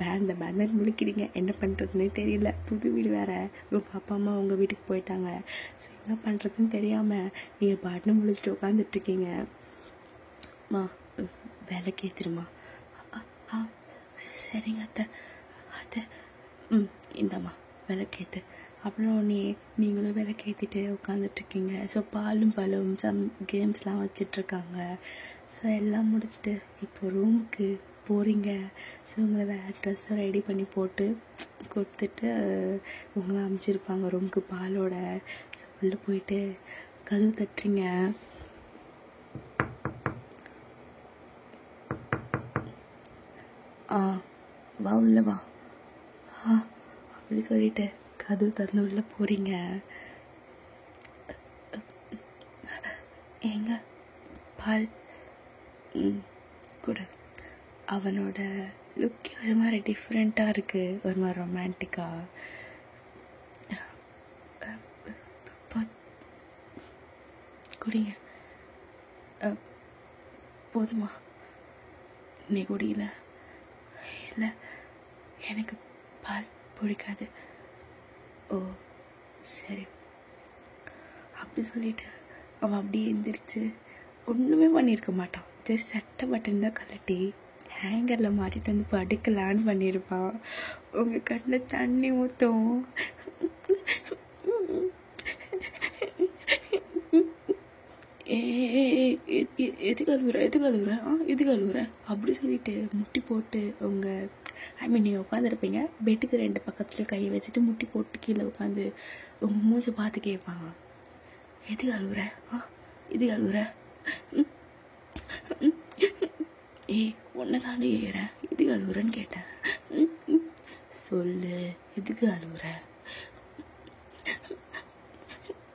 பேந்தன்னு முழிக்கிறீங்க, என்ன பண்ணுறதுன்னே தெரியல, புது வீடு வேறு, உங்கள் அப்பா அம்மா உங்கள் வீட்டுக்கு போயிட்டாங்க. ஸோ என்ன பண்ணுறதுன்னு தெரியாமல் நீங்கள் பாட்டுன்னு முழிச்சிட்டு உட்காந்துட்ருக்கீங்க. மா வேலைக்கு ஏற்றுருமா? சரிங்க அத்தை இந்தாம்மா விளக்கேற்று அப்புறம் நீங்களும் விளக்கேற்றிட்டு உட்காந்துட்ருக்கீங்க. ஸோ பாலும் சம் கேம்ஸ்லாம் வச்சிட்ருக்காங்க. ஸோ எல்லாம் முடிச்சுட்டு இப்போ ரூமுக்கு போகிறீங்க. ஸோ உங்களை வேறு ட்ரெஸ்ஸை ரெடி பண்ணி போட்டு கொடுத்துட்டு உங்களை அனுப்பிச்சிருப்பாங்க ரூமுக்கு பாலோட. ஸோ உள்ளே போயிட்டு கதவு தட்டுறீங்க. ஆ வா உள்ள வா. அப்படி சொல்லிட்டு கதவு திறந்து உள்ள போறீங்க. ஏங்க பால் கொடு. அவனோட லுக்கே ஒரு மாதிரி டிஃப்ரெண்ட்டாக இருக்குது, ஒரு மாதிரி ரொமான்டிக்காக. குடிங்க. போதுமா? நீ குடியில? இல்லை, எனக்கு பால் பிடிக்காது. ஓ சரி. அப்படி சொல்லிட்டு அவன் அப்படியே எந்திரிச்சு ஒன்றுமே பண்ணியிருக்க மாட்டான். ஜஸ்ட் சட்டை பட்டன் தான் கலட்டி ஹேங்கரில் மாட்டிட்டு வந்து படுக்கலான்னு பண்ணியிருப்பான். உங்கள் கண்ணில் தண்ணி ஊற்றும். எது கழுவுற இது கழுவுற அப்படி சொல்லிட்டு முட்டி போட்டு அவங்க நீங்கள் உட்காந்துருப்பீங்க. பெட்டுக்கு 2 பக்கத்துலேயும் கையை வச்சுட்டு முட்டி போட்டு கீழே உட்காந்து உங்கள் மூஞ்சை பார்த்து கேட்பாங்க, எது கழுவுற இது கழுவுற? ஒன்றை தாண்டி ஏறேன், இது கழுவுறன்னு கேட்டேன். சொல்லு, எதுக்கு கழுவுற?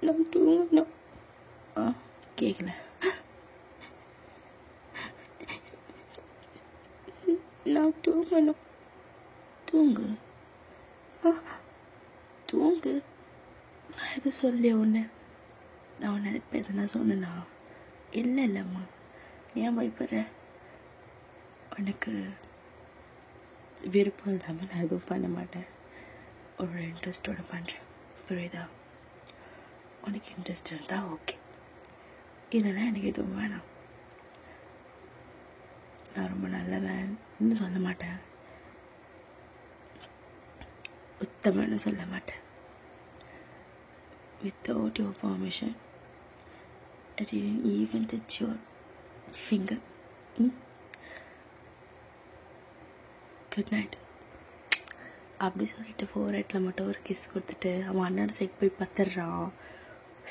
நான் தூங்கணும். கேட்கல. நான் தூங்கணும். தூங்கு. தூங்கு. நான் எதுவும் சொல்லிய ஒன்று நான் உன்னை எதுனா சொன்னேன்னா? இல்லைம்மா, ஏன் பயப்படுற? உனக்கு விருப்பம் இல்லாமல் நான் எதுவும் பண்ண மாட்டேன். ஒரு இன்ட்ரெஸ்டோடு பண்ணுறேன், புரியுதா? உனக்கு இன்ட்ரெஸ்ட் இருந்தால் ஓகே, இல்லைன்னா எனக்கு எதுவும் வேணாம். நான் ரொம்ப நல்லவன்னு சொல்ல மாட்டேன், உத்தமன்னு சொல்ல மாட்டேன். Without your permission, I didn't even touch your finger. Good night. அப்படி சொல்லிட்டு ஃபோர்ஹெட்டில் மட்டும் ஒரு கிஸ் கொடுத்துட்டு அவன் அண்ணாட சைட் போய் பத்துடுறான்.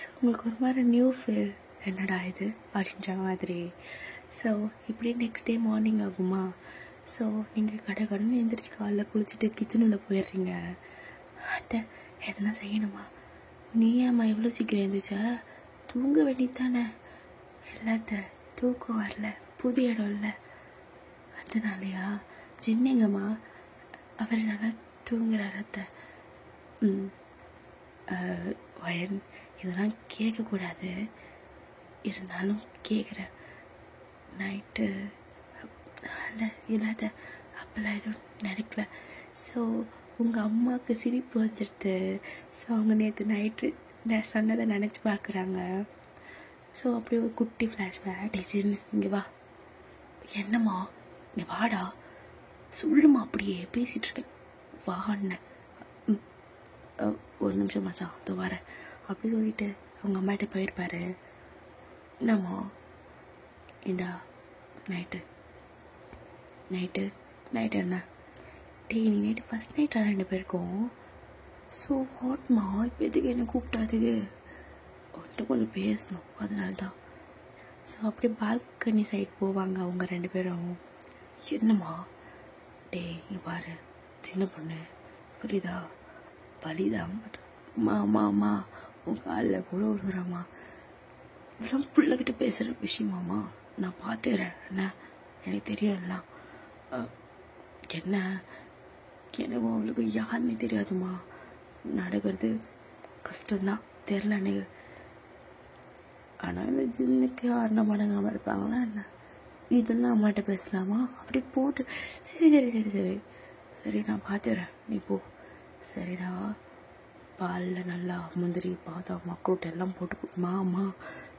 ஸோ உங்களுக்கு ஒரு மாதிரி நியூ ஃபீல், என்னடா இது அப்படின்ற மாதிரி. ஸோ இப்படி நெக்ஸ்ட் டே மார்னிங் ஆகுமா. ஸோ நீங்கள் கடைன்னு எழுந்திரிச்சு காலைல குளிச்சுட்டு கிச்சனில் போயிடுறீங்க. அத்தை எதனா செய்யணுமா? நீ ஏம்மா இவ்வளோ சீக்கிரம் எழுந்திரிச்சா? தூங்க வேண்டியது தானே? எல்லாத்த தூக்கம் வரல, புது இடம் இல்லை, அதனாலையா? சின்னங்கம்மா அவர் நல்லா தூங்குறார் அத்தை. வயன் இதெல்லாம் கேட்கக்கூடாது, இருந்தாலும் கேட்குறேன். நைட்டு இல்லை இல்லாத அப்போல்லாம் எதுவும் நினைக்கல. ஸோ உங்கள் அம்மாவுக்கு சிரிப்பு வந்துடுது. ஸோ அவங்க நேற்று நைட்டு நான் சொன்னதை நினச்சி பார்க்குறாங்க. ஸோ அப்படியே ஒரு குட்டி ஃப்ளாஷ்பேக். டிசின்னு இங்கே வா. என்னம்மா? இங்கே வாடா, சொல்லுமா, அப்படியே பேசிகிட்ருக்கேன், வாண்ண. ஒரு நிமிஷம் மச்சான், அதோ வரேன் அப்படி சொல்லிட்டு அவங்க அம்மாட்ட போயிருப்பாரு. என்னம்மா? ஏண்டா நைட்டு என்ன டே, நீ நைட்டு ஃபஸ்ட் நைட்டாக 2 பேருக்கும். ஸோ வாட்மா, இப்போ எதுக்கு என்ன கூப்பிட்டாதுக்கு? ஒன்ட்டு கொஞ்சம் பேசணும், அதனால தான். ஸோ அப்படியே பால்கனி சைட் போவாங்க அவங்க 2 பேரும். என்னம்மா? டே இங்கே பாரு, சின்ன பொண்ணு, புரியுதா? வலிதான். அம்மா உன் காலில் கூட விழுறம்மா. இதெல்லாம் பிள்ளைகிட்ட பேசுகிற விஷயமாம்மா, நான் பார்த்துக்கிறேன், என்ன எனக்கு தெரியும் எல்லாம். என்ன எனக்கு அவளுக்கு யாருன்னே தெரியாதுமா, நடக்கிறது கஷ்டம்தான், தெரில எனக்கு. ஆனால் இந்த ஜின்னுக்கு யாருன்னா மடங்காமல் இருப்பாங்களா என்ன? இதெல்லாம் அம்மாட்ட பேசலாமா? அப்படி போட்டு சரி நான் பார்த்துறேன், நீ போ. சரிடா, பாலில் நல்லா முந்திரி பாதாம் மக்ரூட் எல்லாம் போட்டு கொடுமா. அம்மா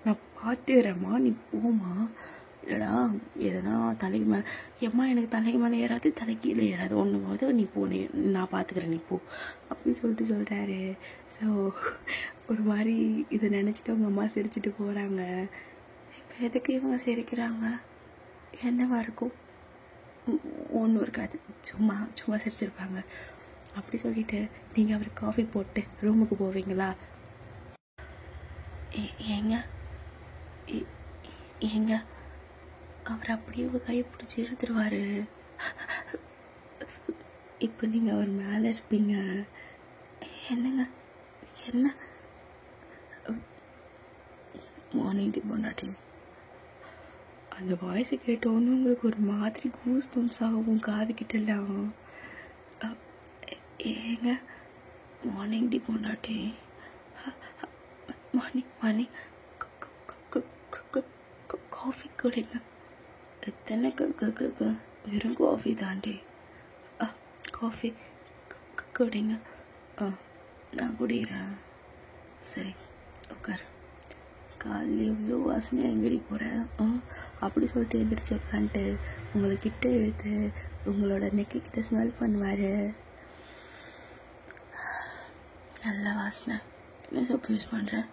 நான் பார்த்துக்கிறேம்மா, நீ போம்மா. இல்லைடா எதனா தலைக்கு மேலே, ஏம்மா எனக்கு தலைக்கு மேலே ஏறாது, தலை கீழே ஏறாது, ஒன்று போது நீ போ, நான் பார்த்துக்கிறேன், நீ போ அப்படின்னு சொல்லிட்டாரு. ஸோ ஒரு மாதிரி இதை நினச்சிட்டு அவங்க அம்மா சிரிச்சுட்டு போகிறாங்க. இப்போ எதுக்கு இவங்க சிரிக்கிறாங்க? என்னவா இருக்கும்? ஒன்றும் இருக்காது, சும்மா சிரிச்சிருப்பாங்க. அப்படி சொல்லிட்டு நீங்கள் அவர் காஃபி போட்டு ரூமுக்கு போவீங்களா? ஏங்க அவர் அப்படியே உங்கள் கையை பிடிச்சி இழுத்துருவார். இப்போ நீங்கள் அவர் மேலே இருப்பீங்க. என்னங்க என்ன மார்னிங் டி பொண்டாட்டி. அந்த வாய்ஸை கேட்டோன்னு உங்களுக்கு ஒரு மாதிரி கூஸ் பம்ப்ஸ் ஆகும் காது கிட்டலாம். ஏங்க மார்னிங் டி பொண்டாட்டி. மார்னிங் மார்னிங் காஃபி குடிங்க. எத்தனை வெறும் காஃபி தாண்டி. காஃபி குடிங்க. நான் குடிக்கிறேன். சரி உட்கார். காலையில் எவ்வளோ வாசனையாக எங்கடி போகிறேன் அப்படி சொல்லிட்டு எழுந்திரிச்சு உட்காந்துட்டு உங்கள்கிட்ட இழுத்து உங்களோட நெக்கிட்ட ஸ்மெல் பண்ணுவார். நல்ல வாசனை. என்ன சோப்பு யூஸ் பண்ணுறேன்?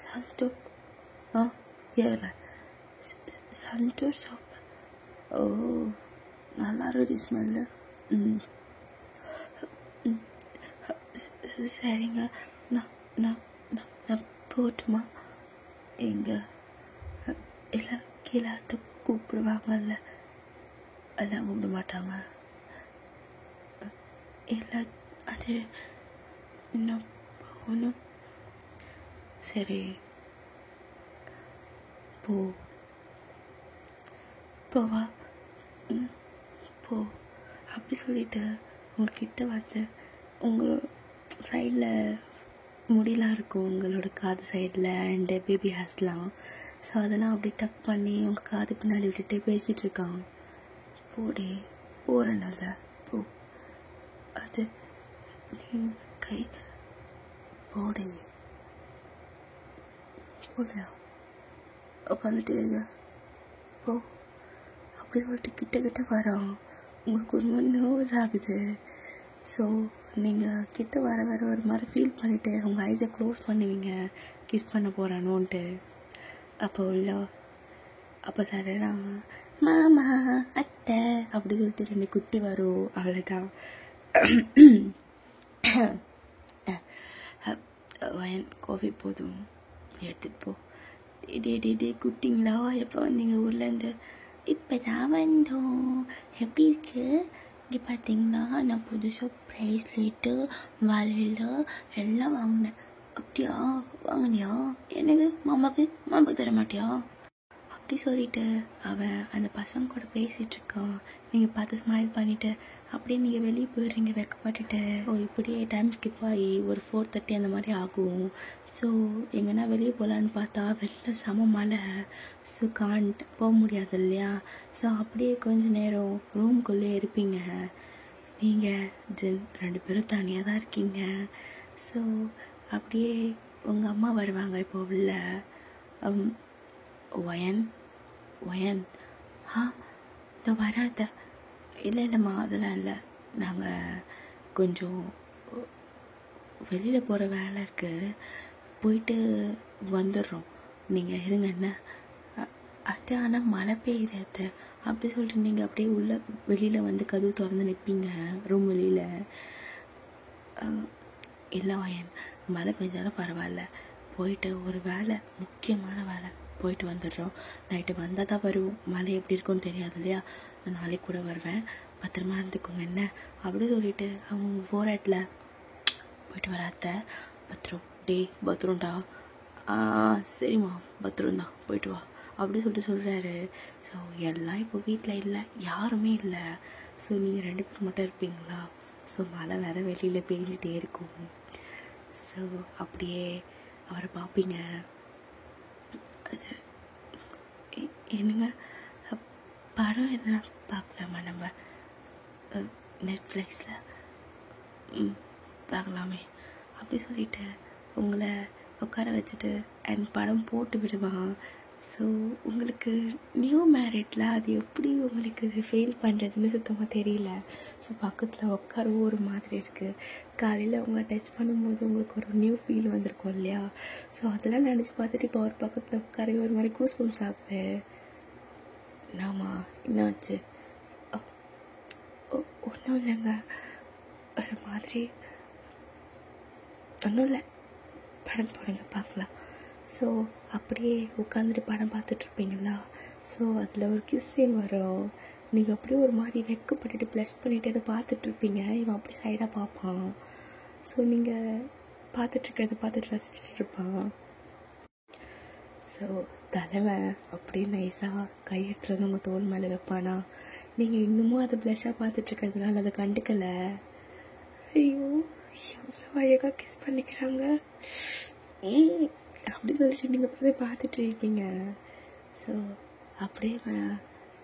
சந்தூர். ஏற சந்தூர் சோப்பு. ஓ நல்லா இருக்கு ஸ்மெல்லு. சரிங்க. நான் நான் நான் போட்டுமா? எங்கே எல்லாம் கீழே கூப்பிடுவாங்கல்ல, எல்லாம் கூப்பிட மாட்டாங்க. இல்லை அது இன்னும் போகணும். சரி போவா. போ அப்படி சொல்லிட்டு உங்ககிட்ட வந்து உங்கள் சைடில் முடியெலாம் இருக்கும், உங்களோட காது சைடில் அண்டு பேபி ஹேர்ஸ்லாம். ஸோ அதெல்லாம் அப்படி டக் பண்ணி உங்கள் காது பின்னாடி விட்டுட்டு பேசிகிட்ருக்கான். போடி போகிறனால போ. அது நீ கை போடி போடா. உட்காந்துட்டே இருங்க. போ அப்படி சொல்லிட்டு கிட்ட வரோம். உங்களுக்கு ஒரு மாதிரி நர்வஸ் ஆகுது. ஸோ நீங்கள் கிட்ட வர ஒரு மாதிரி ஃபீல் பண்ணிவிட்டு உங்கள் ஐஸை க்ளோஸ் பண்ணுவீங்க, கிஸ் பண்ண போகிறானோன்ட்டு. அப்போ சடனா மாமா அத்தை அப்படி சொல்லிட்டு 2 குட்டி வரும். அவ்வளோதான். வயன் காஃபி போதும், எடுத்துகிட்டு போ. டே குட்டிங்களா, எப்போ வந்தீங்க ஊர்லேருந்து? இப்போ தான் வந்தோம். எப்படி இருக்கு? இங்கே பார்த்தீங்கன்னா நான் புதுசாக ப்ரைஸ்லெட்டு வளையல் எல்லாம் வாங்கினேன். அப்படியா வாங்கினியா? எனக்கு மாமாவுக்கு தர மாட்டியா? அப்படி சொல்லிட்டு அவன் அந்த பசங்க கூட பேசிகிட்ருக்கான். நீங்கள் பார்த்து ஸ்மைல் பண்ணிவிட்டு அப்படியே நீங்கள் வெளியே போயிடுறீங்க வெக்கப்பட்டுட்டு. ஸோ இப்படியே டைம் ஸ்கிப் ஆகி ஒரு 4:30 அந்த மாதிரி ஆகும். ஸோ எங்கன்னா வெளியே போகலான்னு பார்த்தா வெளில செம மழை. ஸோ போக முடியாது இல்லையா? ஸோ அப்படியே கொஞ்சம் நேரம் ரூம்குள்ளே இருப்பீங்க. நீங்கள் 2 பேரும் தனியாக தான் இருக்கீங்க. ஸோ அப்படியே உங்கள் அம்மா வருவாங்க. இப்போ உள்ள வயன் இந்த வராத. இல்லைம்மா அதெல்லாம் இல்லை, நாங்கள் கொஞ்சம் வெளியில் போகிற வேலை இருக்குது, போயிட்டு வந்துடுறோம், நீங்கள் இருங்க என்ன. அத்தை ஆனால் மழை பெய்யுது அத்தை அப்படி சொல்லிட்டு நீங்கள் அப்படியே உள்ள வெளியில் வந்து கதவு திறந்து நிற்பீங்க ரூம் வெளியில். இல்லை வயன், மழை பெஞ்சாலும் பரவாயில்ல, போயிட்டு ஒரு வேலை, முக்கியமான வேலை, போயிட்டு வந்துடுறோம். நைட்டு வந்தால் தான் வரும், மழை எப்படி இருக்குன்னு தெரியாது இல்லையா, நான் நாளைக்கு கூட வருவேன், பத்திரமா இருந்துக்கோங்க என்ன. அப்படி சொல்லிட்டு அவங்க ஃபோர்ஹெட்டில் போயிட்டு வராத்த பத்திரம்டா. சரிம்மா பத்திரம் தான், போயிட்டு வா அப்படி சொல்கிறாரு. ஸோ எல்லாம் இப்போ வீட்டில் இல்லை, யாருமே இல்லை. ஸோ நீங்கள் 2 பேர் மட்டும் இருப்பீங்களா? ஸோ மழை வேறு வெளியில் பெஞ்சிட்டே இருக்கும். ஸோ அப்படியே அவரை பார்ப்பீங்க. அது என்னங்க படம் எதுனா பார்க்கலாமா நம்ம நெட்ஃப்ளிக்ஸில்? பார்க்கலாமே அப்படி சொல்லிட்டு உங்களை உட்கார வச்சுட்டு அண்ட் படம் போட்டு விடுவான். ஸோ உங்களுக்கு நியூ மேரிட்டில் அது எப்படி உங்களுக்கு ஃபீல் பண்ணுறதுன்னு சுத்தமாக தெரியல. ஸோ பக்கத்தில் உட்காரவும் ஒரு மாதிரி இருக்குது. காலையில் உங்களை டச் பண்ணும்போது உங்களுக்கு ஒரு நியூ ஃபீல் வந்திருக்கும் இல்லையா? ஸோ அதெல்லாம் நினச்சி பார்த்துட்டு இப்போ ஒரு பக்கத்தில் உட்காரவே ஒரு மாதிரி கூஸ் பம்ப்ஸ் ஆகுது. நாமா என்னாச்சு? ஒன்றும் இல்லைங்க, ஒரு மாதிரி ஒன்றும் இல்லை, படம் போடுங்க பார்க்கலாம். ஸோ அப்படியே உட்காந்துட்டு படம் பார்த்துட்ருப்பீங்களா? ஸோ அதில் ஒரு கிஸ் சீன் வரும். நீங்கள் அப்படியே ஒரு மாதிரி வெக்கப்பட்டுட்டு ப்ளஸ் பண்ணிவிட்டு அதை பார்த்துட்ருப்பீங்க. இவன் அப்படி சைடாக பார்ப்பான். ஸோ நீங்கள் பார்த்துட்டு ரசிச்சுட்டு இருப்பான். ஸோ தலைவன் அப்படியே நைஸாக கையெடுத்துட்டு வந்து உங்கள் தோல் மேலே வைப்பானா, நீங்கள் இன்னமும் அதை ப்ளஷ்ஷாக பார்த்துட்ருக்கிறதுனால அதை கண்டுக்கலை. ஐயோ எவ்வளோ அழகாக கிஸ் பண்ணிக்கிறாங்க அப்படி சொல்லிட்டு நீங்கள் போய் பார்த்துட்டு இருப்பீங்க. ஸோ அப்படியே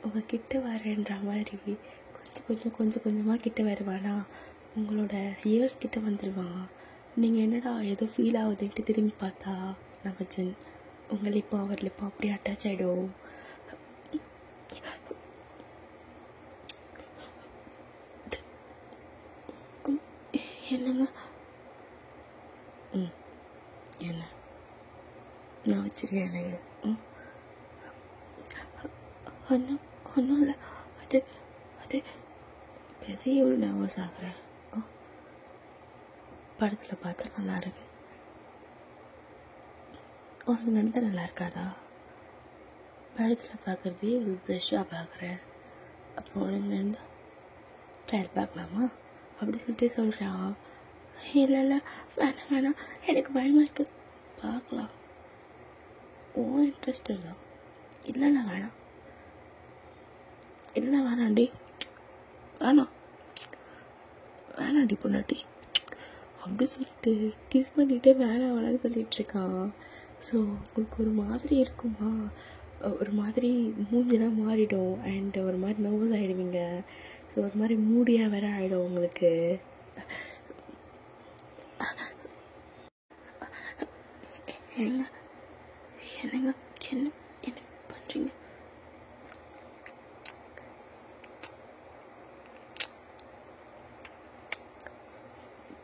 உங்கள் கிட்ட வரேன்ற மாதிரி கொஞ்சம் கொஞ்சமாக கிட்ட வருவானா, உங்களோட இயர்ஸ் கிட்ட வந்துடுவான். நீங்கள் என்னடா ஏதோ ஃபீல் ஆகுதுன்ட்டு திரும்பி பார்த்தா நம்ம ஜின் உங்கள் லிப்போ அவர் லிப்போ அப்படியே அட்டாச் ஆகிடும். என்னங்க என்ன நான் வச்சிருக்கேன் எனக்கு ஒன்றும் இல்லை. அது பெரிய ஒரு நர்வஸ் ஆகுறேன். படத்தில் பார்த்தா நல்லா இருக்கு. உனக்கு நடந்தால் நல்லா இருக்காதா? படத்தில் பார்க்குறதே ஒரு ப்ரெஷ்ஷாக பார்க்குறேன். அப்போ உனக்கு நடந்தால் ட்ரையல் பார்க்கலாமா அப்படி சொல்லிட்டு சொல்கிறான். இல்லை வேணாம் எனக்கு பயமாக இருக்குது. பார்க்கலாம், ஓ இன்ட்ரெஸ்ட் தான். இல்லைண்ணா வேணாண்டி வேணாண்டி பொண்ணாட்டி அப்படி சொல்லிட்டு கிஸ் பண்ணிகிட்டே வேணான்னு சொல்லிகிட்ருக்கான். ஸோ உங்களுக்கு ஒரு மாதிரி இருக்குமா, ஒரு மாதிரி மூஞ்செல்லாம் மாறிடும் அண்ட் ஒரு மாதிரி நர்வஸ் ஆகிடுவீங்க. ஸோ ஒரு மாதிரி மூடியாக வேற ஆகிடும் உங்களுக்கு. என்னங்க என்ன பண்ணுறீங்க?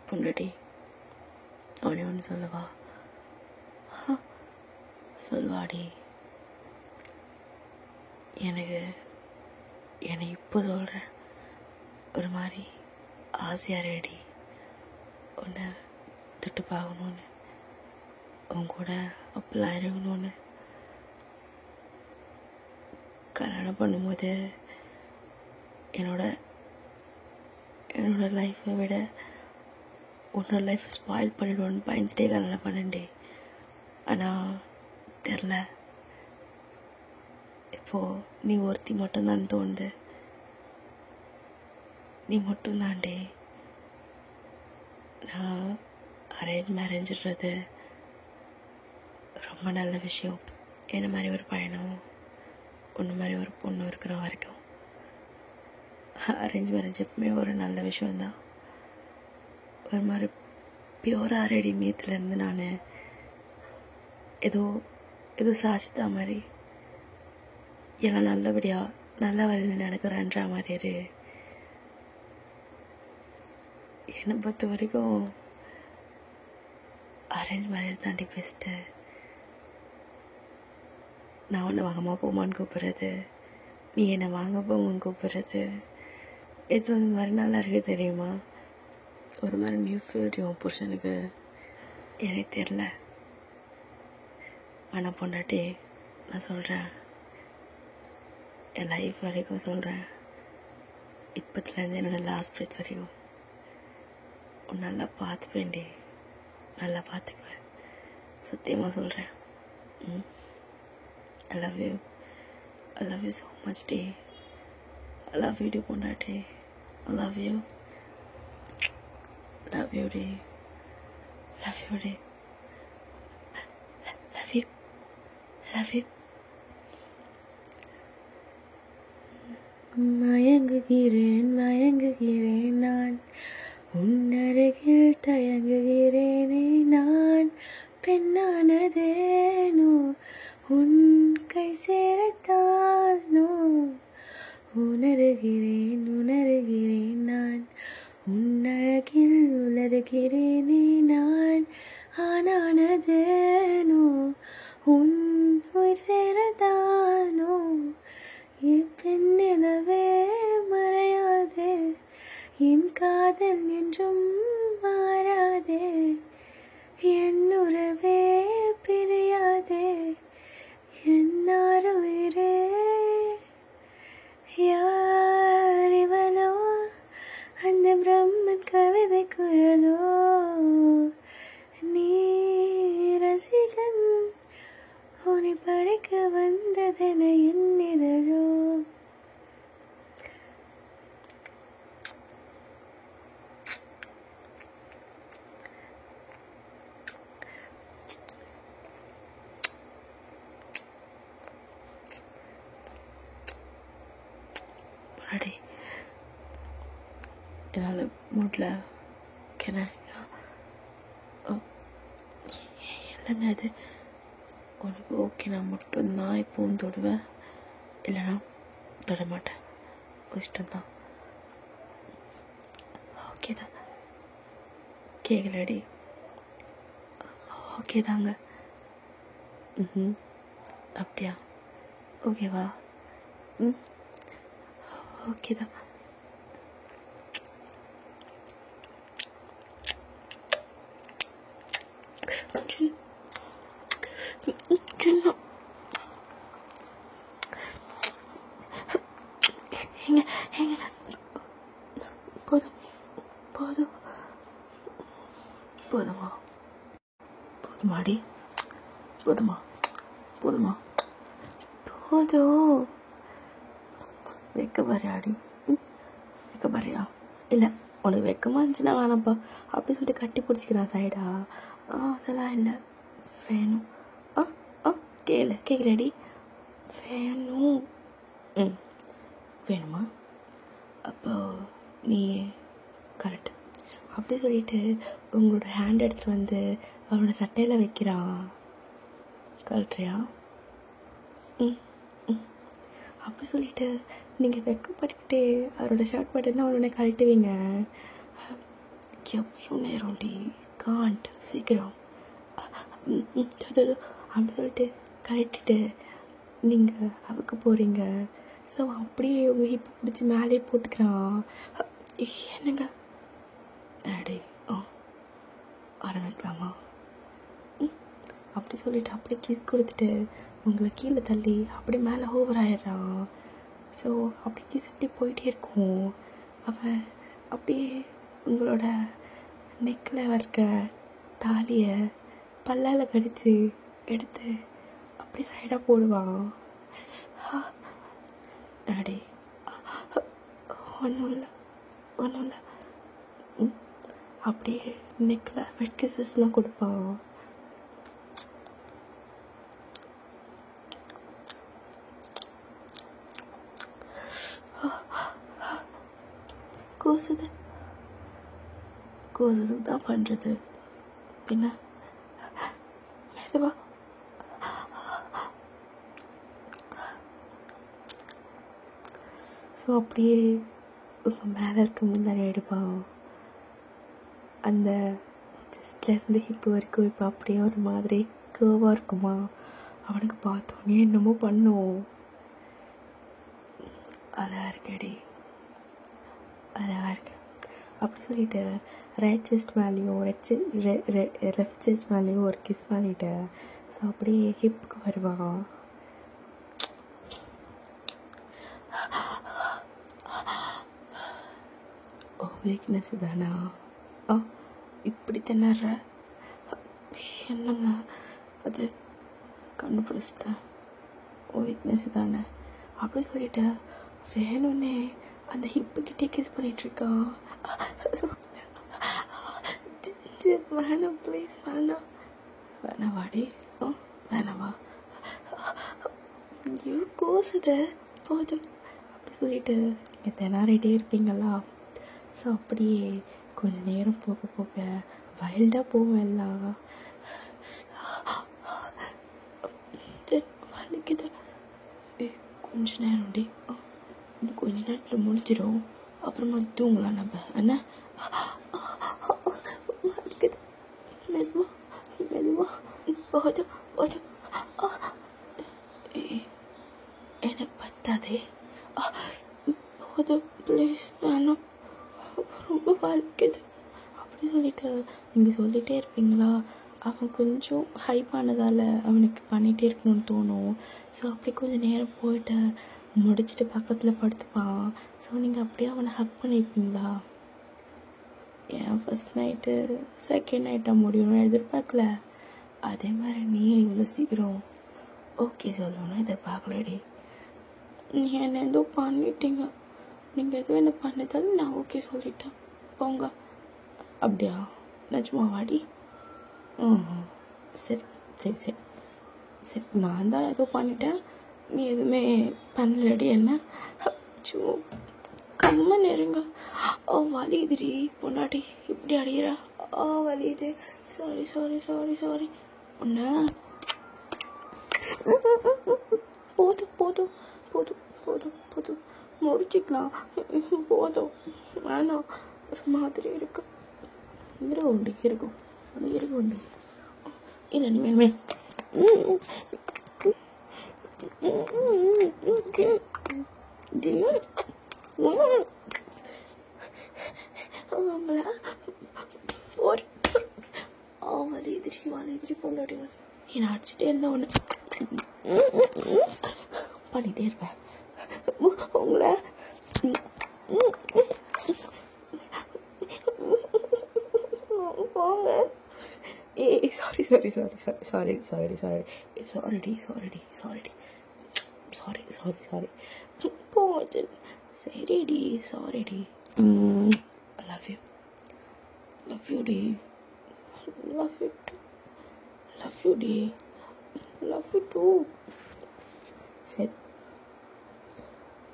பொண்டாட்டி அவனே ஒன்று சொல்லவா? சொல்வாடி. எனக்கு இப்போ சொல்கிறேன், ஒரு மாதிரி ஆசையாக ரெடி உன்னை தொட்டு பார்க்கணுன்னு, உன் கூட அப்பெல்லாம் இருக்கணும்னு. கல்யாணம் பண்ணும்போது என்னோட லைஃப்பை விட உன்னோட லைஃப்பை ஸ்பாயில் பண்ணிடுவோன்னு பயந்துட்டே கல்யாணம் பண்ணண்டே. ஆனால் தெரில, இப்போது நீ ஒருத்தி மட்டும்தான் தோணுது. நீ மட்டும்தாண்டே. நான் அரேஞ்ச் மேரேஜ்ன்றது ரொம்ப நல்ல விஷயம். என்ன மாதிரி ஒரு பையனும் ஒன்று மாதிரி ஒரு பொண்ணு இருக்கிற வரைக்கும் அரேஞ்ச் மேரேஜ் எப்பவுமே ஒரு நல்ல விஷயந்தான். ஒரு மாதிரி பியூராக ரெடி நேற்றுலேருந்து நான் ஏதோ சாட்சித்தா மாதிரி எல்லாம் நல்லபடியாக நல்ல வழியில் நடக்கிறேன்ற மாதிரி இரு. என்னை பொறுத்த வரைக்கும் அரேஞ்ச் மேரேஜ் தாண்டி பெஸ்ட்டு. நான் உன்னை வாங்கம்மா போமான்னு கூப்பிட்றது, நீ என்னை வாங்க போமான்னு கூப்பிட்றது, இது அந்த மாதிரி நல்லா இருக்குது தெரியுமா? ஒரு மாதிரி நியூ ஃபீல் உன் புருஷனுக்கு. எனக்கு தெரில, ஆனால் பொண்டாட்டி நான் சொல்கிறேன், என் லைஃப் வரைக்கும் சொல்கிறேன், இப்போத்துலேருந்து என்னோடய லாஸ்ட் பிரெத் வரைக்கும் உன் நல்லா பார்த்துப்பேன்டி, நல்லா பார்த்துக்குவேன், சத்தியமாக சொல்கிறேன். I love you so much டி. I love you டி பொண்டாட்டி. I love you டி. love you. மயங்குகிறேன் நான், உன்னருகில் தயங்குகிறேனே நான். பெண்ணானதேனோ உன் கை சேரத்தானோ, உணர்கிறேன் நான், உன்னழகில் உலர்கிறேனே நான். ஆனானதேனோ உன் உயிர் சேரத்தானோ, பெண்ணிலவே மறையாதே, என் காதல் என்றும் மாறாதே, என் உறவே பிரியாதே, என்னாருயிரே யார் அடி என்னால் முடியல. ஓகேண்ணே. இல்லைங்க அது உனக்கு ஓகேண்ணா மட்டும்தான் இப்போவும் தொடுவேன், இல்லைனா தொட மாட்டேன். இஷ்டம்தான். ஓகே தான். கேட்கலடி. ஓகே தாங்க. ம் அப்படியா? ஓகேவா? ம் ஓகே தான். சின்ன ஏங்க ஏங்க போதும் போதும் போதுமா? போதுமாடி? போதுமா? போதுமா? போதும். வைக்க பாரியாடி? வைக்க பாரியா? இல்லை உனக்கு வெக்கமாக இருந்துச்சுன்னா வேணாம்ப்பா அப்படி சொல்லிட்டு கட்டி பிடிச்சிக்கிறான் சைடா. அதெல்லாம் இல்லை, வேணும். கேட்கலடி? வேணும். வேணுமா? அப்போ நீ கரெக்ட் அப்படி சொல்லிட்டு உங்களோட ஹேண்ட் எடுத்துகிட்டு வந்து அவனோட சட்டையில் வைக்கிறான். கழட்டுறியா? அப்படி சொல்லிட்டு நீங்கள் வெக்கப்பட்டுக்கிட்டே அவரோட ஷர்ட் பட்டன் அவனோட கழட்டுவீங்க. எவ்வளோ நேரம் டி? காண்ட் சீக்கிரம். அப்படி சொல்லிட்டு கழட்டிட்டு நீங்கள் அவுக்க போகிறீங்க. ஸோ அப்படியே உங்கள் ஹிப்பு பிடிச்சி மேலே போட்டுக்கிறான். என்னங்க அடே ஆரம்பிக்கலாமா? அப்படி சொல்லிட்டு அப்படியே கிஸ் கொடுத்துட்டு உங்களை கீழே தள்ளி அப்படியே மேலே ஓவர் ஆயிடுறான். ஸோ அப்படி கிஸ் அப்படி போயிட்டே இருக்கும். அவன் அப்படியே உங்களோட நெக்கில் இருக்க தாலியை பல்லால் கடித்து எடுத்து அப்படி சைடாக போடுவான். அடே ஒன்றும் இல்லை. அப்படியே நெக்கில் வெட் கிசஸ்லாம் கொடுப்பான். கோசுதுக்கு தான் பண்ணுறது, பின்ன மெதுவா. ஸோ அப்படியே மேலே இருக்க முந்தானி எடுப்பான். அந்த செஸ்ட்லேருந்து ஹிப்பு வரைக்கும் இப்போ அப்படியே ஒரு மாதிரி கேர்வாக இருக்குமா. அவனுக்கு பார்த்தோன்னே என்னமோ பண்ணும். அழகாக இருக்கடி, அழகாக இருக்கு. அப்படி சொல்லிட்டு ரைட் செஸ்ட் மேலேயும் லெஃப்ட் செஸ்ட் மேலேயும் ஒரு கிஸ் பண்ணிவிட்டு ஸோ அப்படியே ஹிப்புக்கு வருவான். வீக்னஸ் தானா? இப்படி திணற என்னங்க அது கண்டுபிடிச்சிட்டேன். வீக்னஸ் தானே அப்படி சொல்லிட்டு வேணும்னே அந்த ஹிப்புக்கிட்டே கிஸ் பண்ணிகிட்ருக்கான். வேணாம் ப்ளீஸ், வேணாவாடி? வேணாவா? ஐயோ கோசுத போதும். அப்படி சொல்லிட்டு நீங்கள் திணறிட்டே இருப்பீங்களா? ஸோ அப்படியே கொஞ்சம் நேரம் போக போக வைல்டாக போவோம் எல்லாம். வலிக்குது. கொஞ்ச நேரம் டி, இன்னும் கொஞ்ச நேரத்தில் முடிஞ்சிடும். அப்புறமா தூங்கலாம் நம்ம. என்ன வலிக்குது? மெதுவா போதும். எனக்கு பத்தாதே. போதும் ப்ளீஸ், வேணும், ரொம்ப வலிக்குது. அப்படி சொல்லிட்டு நீங்கள் சொல்லிகிட்டே இருப்பீங்களா? அவன் கொஞ்சம் ஹைப் ஆனதால் அவனுக்கு பண்ணிகிட்டே இருக்கணும்னு தோணும். ஸோ அப்படி கொஞ்சம் நேரம் போயிட்டு முடிச்சுட்டு பக்கத்தில் படுத்துப்பான். ஸோ நீங்கள் அப்படியே அவனை ஹக் பண்ணியிருப்பீங்களா? என் ஃபஸ்ட் நைட்டு செகண்ட் நைட்டாக முடியும்னு எதிர்பார்க்கல. அதே மாதிரி நீ இவ்வளோ சீக்கிரம் ஓகே சொல்லணும்னு எதிர்பார்க்கலடி. நீ என்ன ஏதோ பண்ணிட்டீங்க. நீங்கள் எதுவும் என்ன பண்ணிட்டாலும் நான் ஓகே சொல்லிட்டேன் போங்க. அப்படியா? நிஜமாவாடி? சரி சரி சரி சரி நான் தான் ஏதோ பண்ணிட்டேன், நீ எதுவுமே பண்ணலடி. என்ன சும்மா நெருங்க. வலியுதுடி பொண்டாட்டி, இப்படி அடிக்கிறா. வலியுது. Sorry sorry sorry sorry. ஒன்று போதும் போதும் போதும் போதும் போதும் முடிச்சிக்கலாம். போதும் வேணாம், ஒரு மாதிரி இருக்கு. இருக்குண்டி இருக்கும், இருக்குண்டி. இல்லை நீ வேணுமே அவங்கள ஒரு வலிதிரி பொண்டாடி நீ அடிச்சுட்டே இருந்த ஒன்று பண்ணிகிட்டே இருப்பேன் உங்களை. போங்க. Sorry sorry sorry sorry sorry sorry sorry சாரிடி சாரிடி சாரிடி சாரி சாரி சாரி போச்சு. சரிடி சாரிடி. லவ் யூ, லவ் யூ டி, love you too, love you டி, லவ் யூ டூ. சரி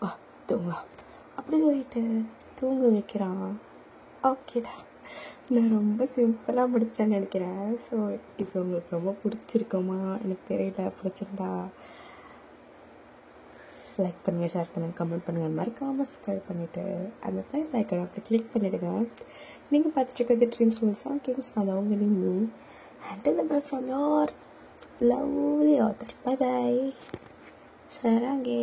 வா தூங்கலாம். அப்படி சொல்லிட்டு தூங்க வைக்கிறான். ஓகேடா, நான் ரொம்ப சிம்பிளாக முடிச்சேன்னு நினைக்கிறேன். ஸோ இது உங்களுக்கு ரொம்ப பிடிச்சிருக்குமா எனக்கு தெரியல. பிடிச்சிருந்தா லைக் பண்ணுங்கள், ஷேர் பண்ணுங்கள், கமெண்ட் பண்ணுங்கள், மறக்காமல் சப்ஸ்கிரைப் பண்ணிவிட்டு அந்த பெல் ஐக்கானை அப்படி கிளிக் பண்ணிவிடுங்க. நீங்கள் பார்த்துட்டு இருக்கிறது ட்ரீம்ஸ் வித் சாங் கிங்ஸ். நான் உங்கள் Nimmi. Until the bye from your lovely author. Bye bye. Sarange.